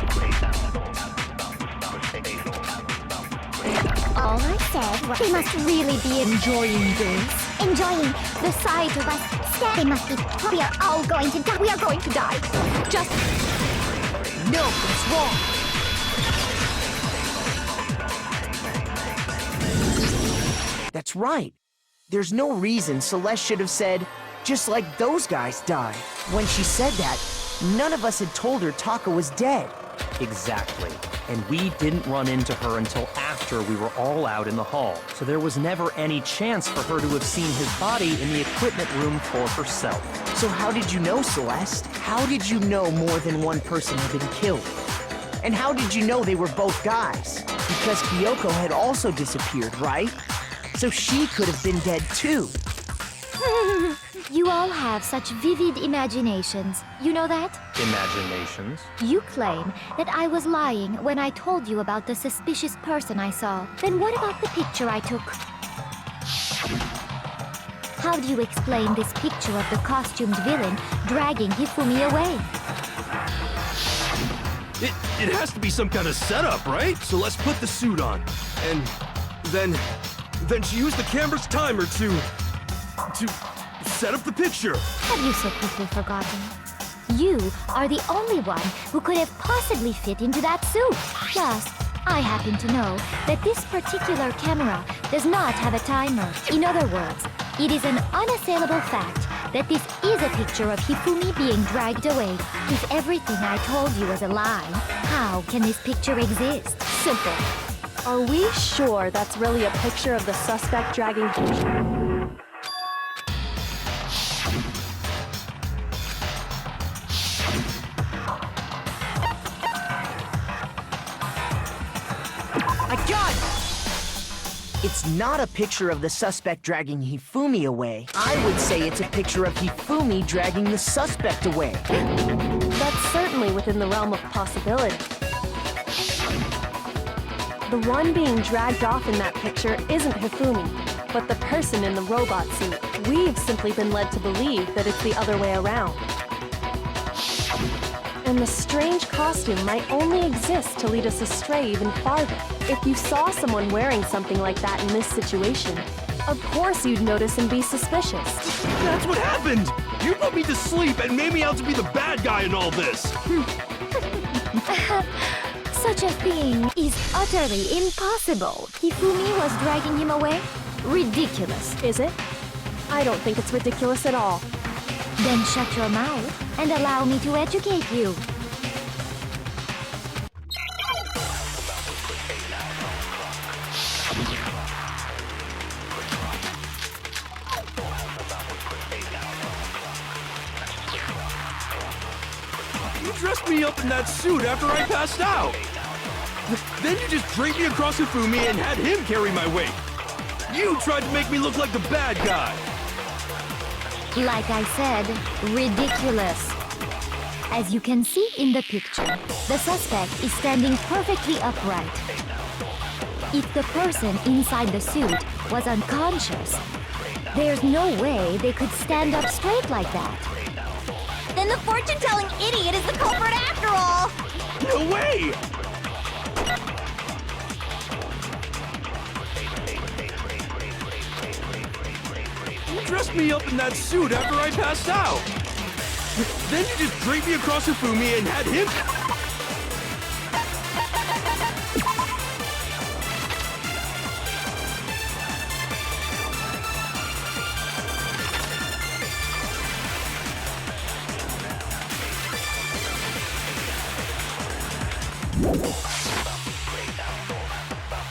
all I said was, they must really be enjoying this. Enjoying the sight of us. They must be. We are all going to die. We are going to die. Just. No, that's wrong. That's right. There's no reason Celeste should have said, just like those guys died. When she said that, none of us had told her Taka was dead. Exactly. And we didn't run into her until after we were all out in the hall. So there was never any chance for her to have seen his body in the equipment room for herself. So how did you know, Celeste? How did you know more than one person had been killed? And how did you know they were both guys? Because Kyoko had also disappeared, right? So she could have been dead too. You all have such vivid imaginations. You know that? Imaginations? You claim that I was lying when I told you about the suspicious person I saw. Then what about the picture I took? How do you explain this picture of the costumed villain dragging Hifumi away? It has to be some kind of setup, right? So let's put the suit on. And then she used the camera's timer to set up the picture. Have you so quickly forgotten? You are the only one who could have possibly fit into that suit. Plus, I happen to know that this particular camera does not have a timer. In other words, it is an unassailable fact that this is a picture of Hifumi being dragged away. If everything I told you was a lie, how can this picture exist? Simple. Are we sure that's really a picture of the suspect dragging... I got it! It's not a picture of the suspect dragging Hifumi away. I would say it's a picture of Hifumi dragging the suspect away. That's certainly within the realm of possibility. The one being dragged off in that picture isn't Hifumi, but the person in the robot suit. We've simply been led to believe that it's the other way around. And the strange costume might only exist to lead us astray even farther. If you saw someone wearing something like that in this situation, of course you'd notice and be suspicious. That's what happened! You put me to sleep and made me out to be the bad guy in all this! Such a thing is utterly impossible. Hifumi was dragging him away? Ridiculous. Is it? I don't think it's ridiculous at all. Then shut your mouth and allow me to educate you. You dressed me up in that suit after I passed out! Then you just draped me across Hifumi and had him carry my weight! You tried to make me look like the bad guy! Like I said, ridiculous. As you can see in the picture, the suspect is standing perfectly upright. If the person inside the suit was unconscious, there's no way they could stand up straight like that. Then the fortune-telling idiot is the culprit after all! No way! You dressed me up in that suit after I passed out! Then you just draped me across Hifumi and had him...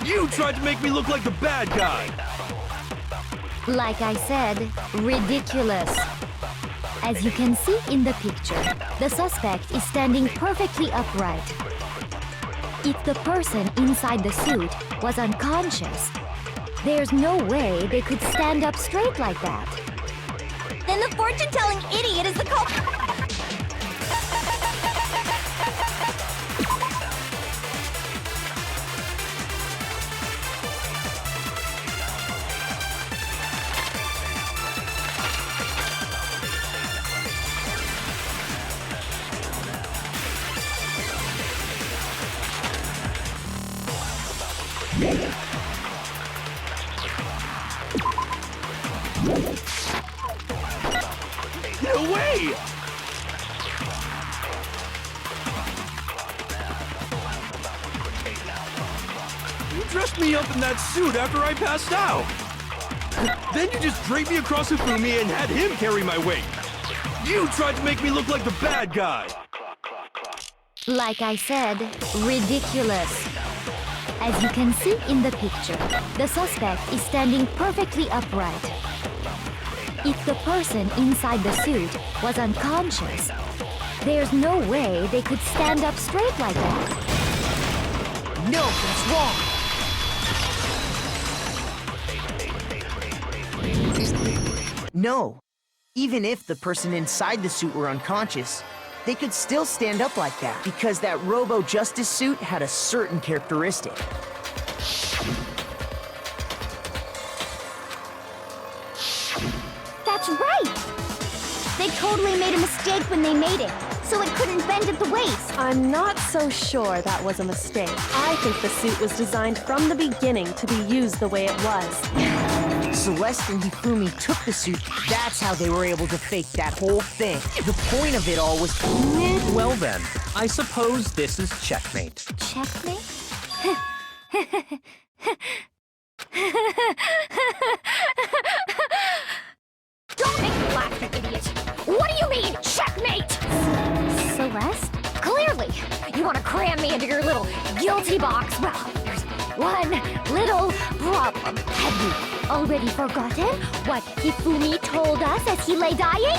You tried to make me look like the bad guy! Like I said, ridiculous. As you can see in the picture, the suspect is standing perfectly upright. If the person inside the suit was unconscious, there's no way they could stand up straight like that. Then the fortune-telling idiot is the culprit. No way! You dressed me up in that suit after I passed out. Then you just draped me across Hifumi and had him carry my weight. You tried to make me look like the bad guy. Like I said, ridiculous. As you can see in the picture, the suspect is standing perfectly upright. If the person inside the suit was unconscious, there's no way they could stand up straight like that. No, that's wrong! No. Even if the person inside the suit were unconscious, they could still stand up like that, because that Robo-Justice suit had a certain characteristic. That's right! They totally made a mistake when they made it, so it couldn't bend at the waist. I'm not so sure that was a mistake. I think the suit was designed from the beginning to be used the way it was. Celeste and Hifumi took the suit. That's how they were able to fake that whole thing. The point of it all was... Well then, I suppose this is checkmate. Checkmate? Don't make me laugh, you idiot! What do you mean, checkmate? Celeste? Clearly, you want to cram me into your little guilty box. Well, there's one little problem. Have you already forgotten what Hifumi told us as he lay dying?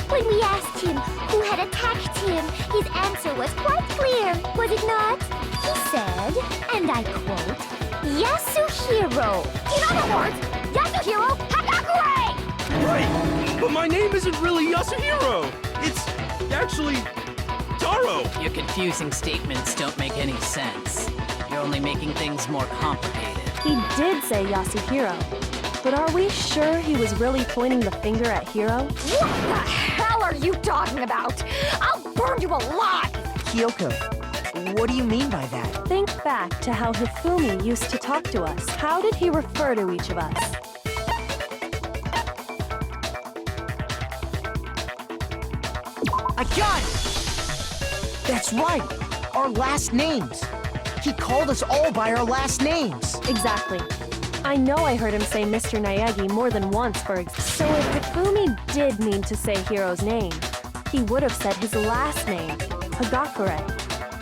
When we asked him who had attacked him, his answer was quite clear, was it not? He said, and I quote, Yasuhiro. In other words, Yasuhiro Hagakure! Right, but my name isn't really Yasuhiro. It's actually Taro. Your confusing statements don't make any sense. You're only making things more complicated. He did say Yasuhiro, but are we sure he was really pointing the finger at Hiro? What the hell are you talking about? I'll burn you alive! Kyoko, what do you mean by that? Think back to how Hifumi used to talk to us. How did he refer to each of us? I got it! That's right! Our last names! He called us all by our last names! Exactly. I know I heard him say Mr. Naegi more than once, so if Hifumi did mean to say Hiro's name, he would have said his last name, Hagakure.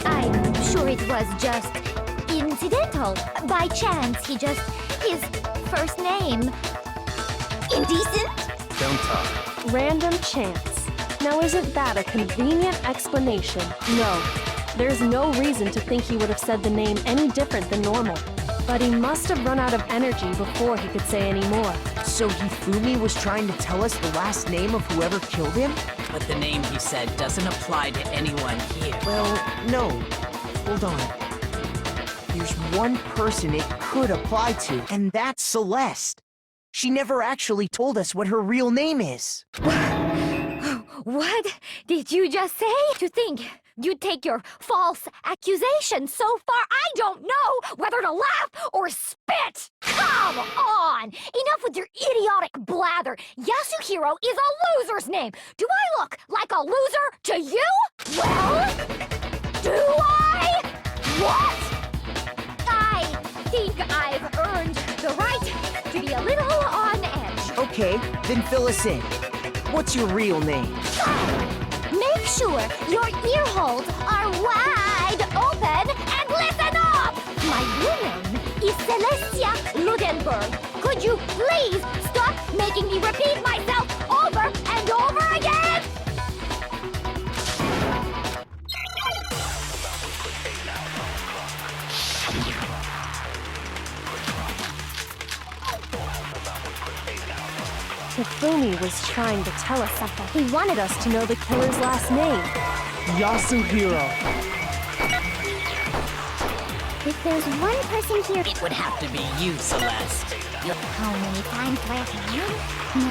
I'm sure it was just incidental. By chance, his first name. Indecent? Don't talk. Random chance. Now isn't that a convenient explanation? No. There's no reason to think he would have said the name any different than normal. But he must have run out of energy before he could say any more. So Hifumi was trying to tell us the last name of whoever killed him? But the name he said doesn't apply to anyone here. Well, no. Hold on. There's one person it could apply to, and that's Celeste. She never actually told us what her real name is. What did you just say? To think you'd take your false accusation so far, I don't know whether to laugh or spit! Come on! Enough with your idiotic blather! Yasuhiro is a loser's name! Do I look like a loser to you? Well, do I? What? I think I Okay, then fill us in. What's your real name? Make sure your ear holes are wide open and listen up! My real name is Celestia Ludenberg. Could you please stop making me repeat myself over and over again? Hifumi was trying to tell us something. He wanted us to know the killer's last name. Yasuhiro. If there's one person here... It would have to be you, Celeste. How many times do I have to hear?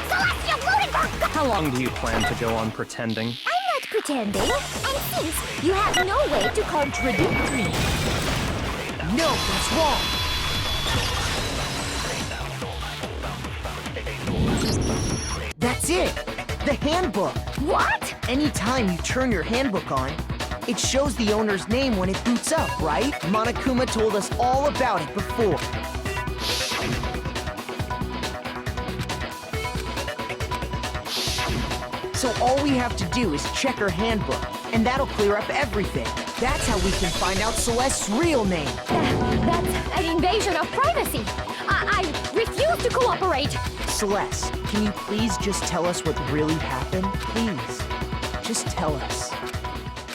Celestia Ludenberg! How long do you plan to go on pretending? I'm not pretending. And since you have no way to contradict me... No, that's wrong. That's it! The handbook! What? Anytime you turn your handbook on, it shows the owner's name when it boots up, right? Monokuma told us all about it before. So all we have to do is check her handbook, and that'll clear up everything. That's how we can find out Celeste's real name. That's an invasion of privacy. I refuse to cooperate. Celeste, can you please just tell us what really happened? Please, just tell us.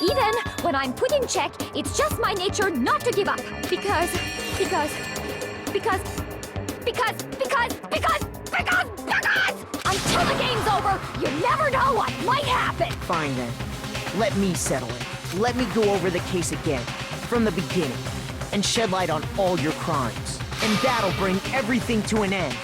Even when I'm put in check, it's just my nature not to give up. Because until the game's over, you never know what might happen. Fine then. Let me settle it. Let me go over the case again, from the beginning, and shed light on all your crimes. And that'll bring everything to an end.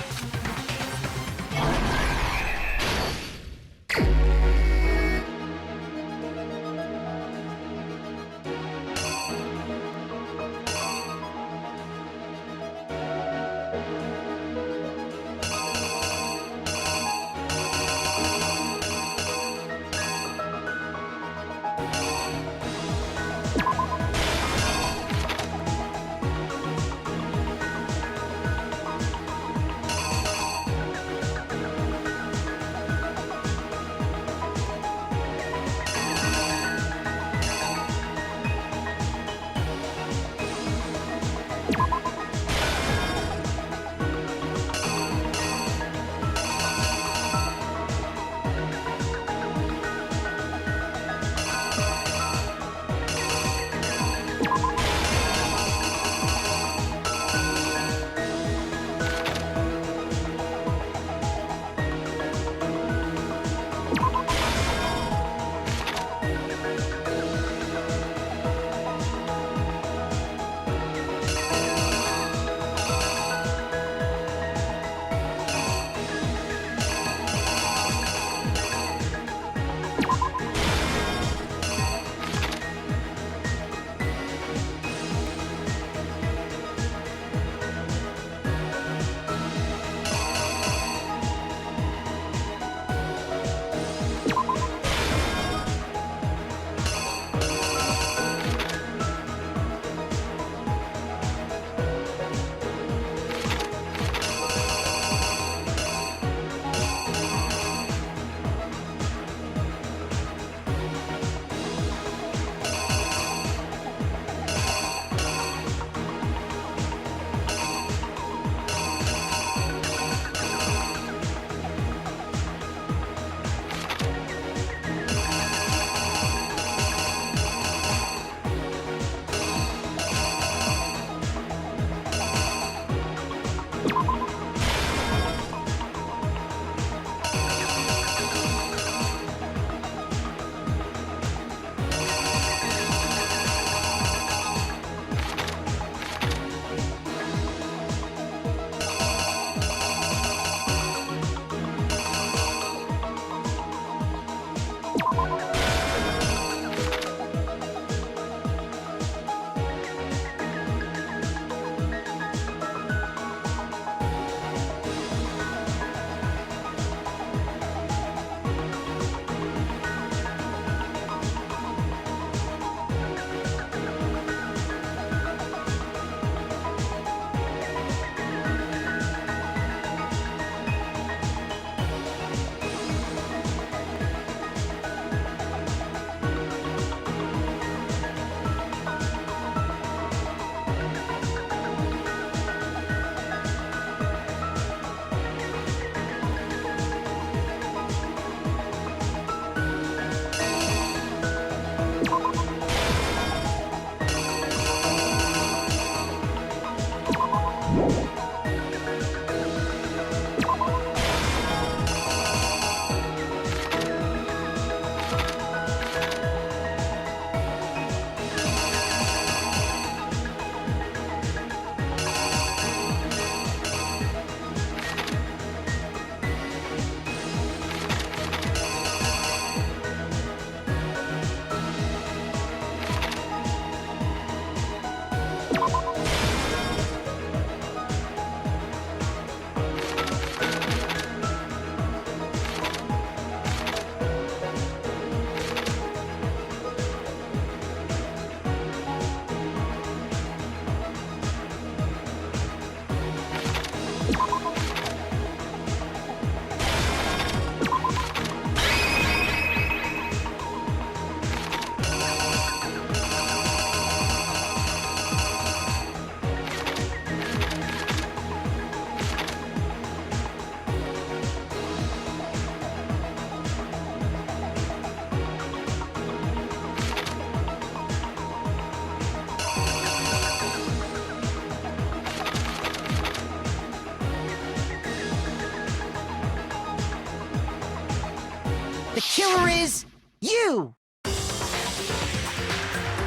killer is you!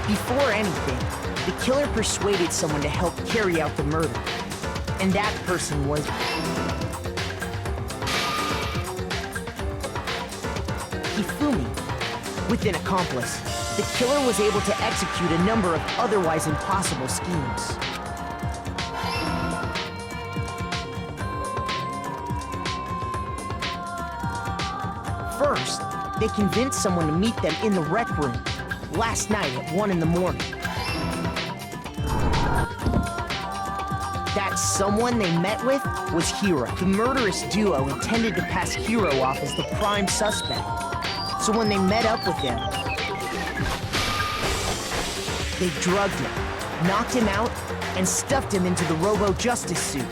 Before anything, the killer persuaded someone to help carry out the murder. And that person was... Hifumi. With an accomplice, the killer was able to execute a number of otherwise impossible schemes. First, they convinced someone to meet them in the rec room last night at 1 in the morning. That someone they met with was Hiro. The murderous duo intended to pass Hiro off as the prime suspect. So when they met up with him, they drugged him, knocked him out, and stuffed him into the Robo-Justice suit.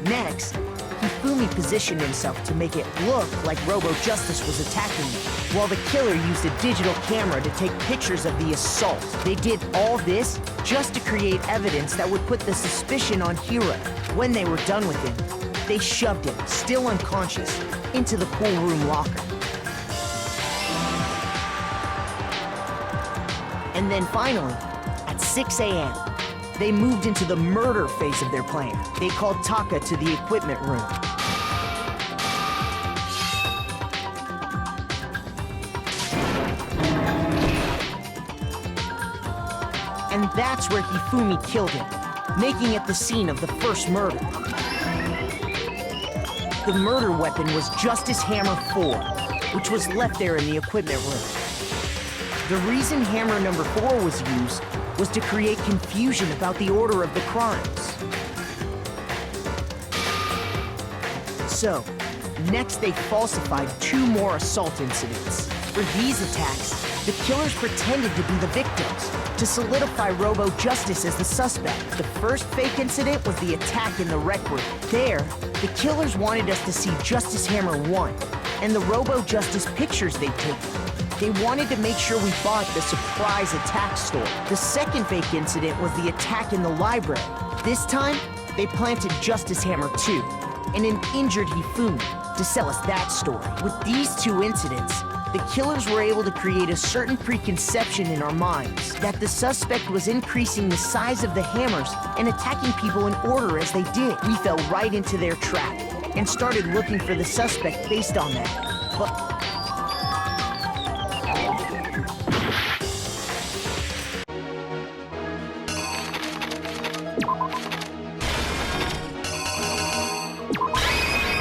Next, Hifumi positioned himself to make it look like Robo-Justice was attacking him, while the killer used a digital camera to take pictures of the assault. They did all this just to create evidence that would put the suspicion on Hiro. When they were done with him, they shoved him, still unconscious, into the pool room locker. And then finally, at 6 a.m., they moved into the murder phase of their plan. They called Taka to the equipment room. And that's where Hifumi killed him, making it the scene of the first murder. The murder weapon was Justice Hammer 4, which was left there in the equipment room. The reason Hammer number 4 was used was to create confusion about the order of the crimes. So, next they falsified 2 more assault incidents. For these attacks, the killers pretended to be the victims, to solidify Robo-Justice as the suspect. The first fake incident was the attack in the rec room. There, the killers wanted us to see Justice Hammer 1, and the Robo-Justice pictures they'd taken. They wanted to make sure we bought the surprise attack store. The second fake incident was the attack in the library. This time, they planted Justice Hammer 2 and an injured Hifumi to sell us that story. With these 2 incidents, the killers were able to create a certain preconception in our minds that the suspect was increasing the size of the hammers and attacking people in order as they did. We fell right into their trap and started looking for the suspect based on that. But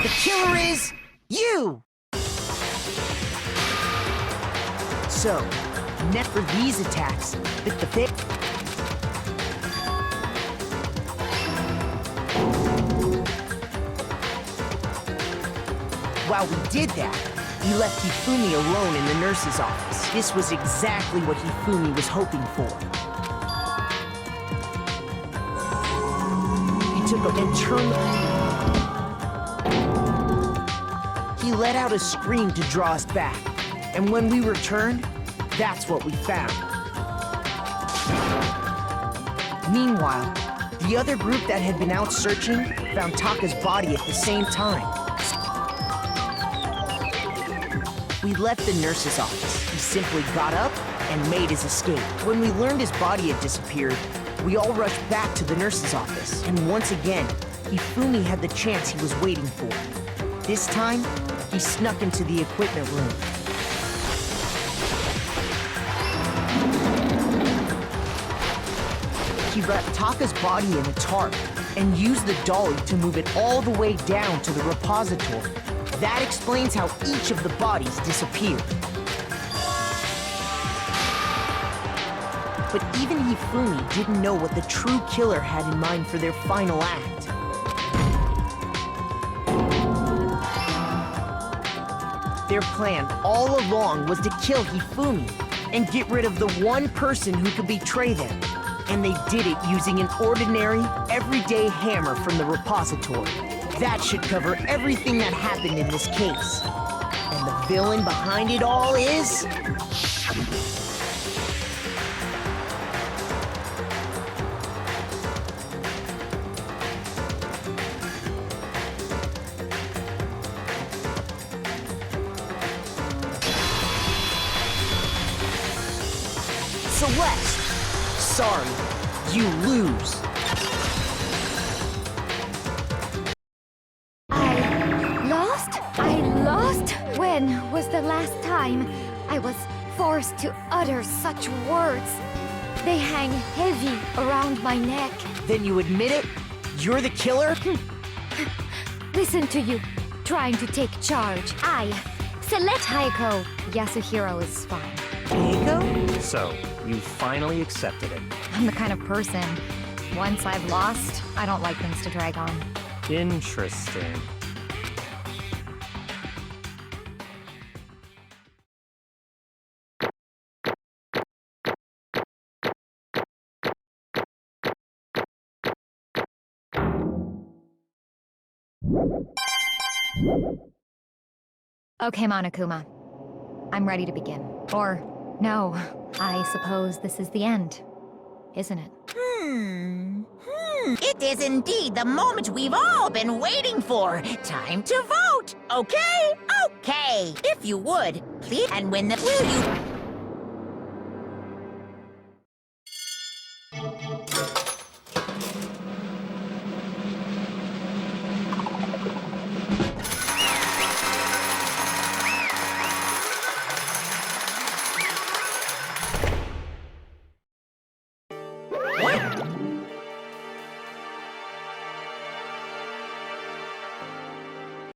the killer is you! So, net for these attacks, While we did that, we left Hifumi alone in the nurse's office. This was exactly what Hifumi was hoping for. He took a and turned. He let out a scream to draw us back. And when we returned, that's what we found. Meanwhile, the other group that had been out searching found Taka's body at the same time. We left the nurse's office. He simply got up and made his escape. When we learned his body had disappeared, we all rushed back to the nurse's office. And once again, Hifumi had the chance he was waiting for. This time, he snuck into the equipment room. He wrapped Taka's body in a tarp and used the dolly to move it all the way down to the repository. That explains how each of the bodies disappeared. But even Hifumi didn't know what the true killer had in mind for their final act. Their plan all along was to kill Hifumi and get rid of the one person who could betray them. And they did it using an ordinary, everyday hammer from the repository. That should cover everything that happened in this case. And the villain behind it all is... Celeste! Sorry, you lose. I lost? When was the last time I was forced to utter such words? They hang heavy around my neck. Then you admit it? You're the killer? Listen to you, trying to take charge. Select Hayako. Yasuhiro is fine. Eiko? So, you finally accepted it. I'm the kind of person, once I've lost, I don't like things to drag on. Interesting. Okay, Monokuma. I'm ready to begin. Or, no, I suppose this is the end, isn't it? It is indeed the moment we've all been waiting for. Time to vote. Okay? Okay. If you would, please. And when the... Will you...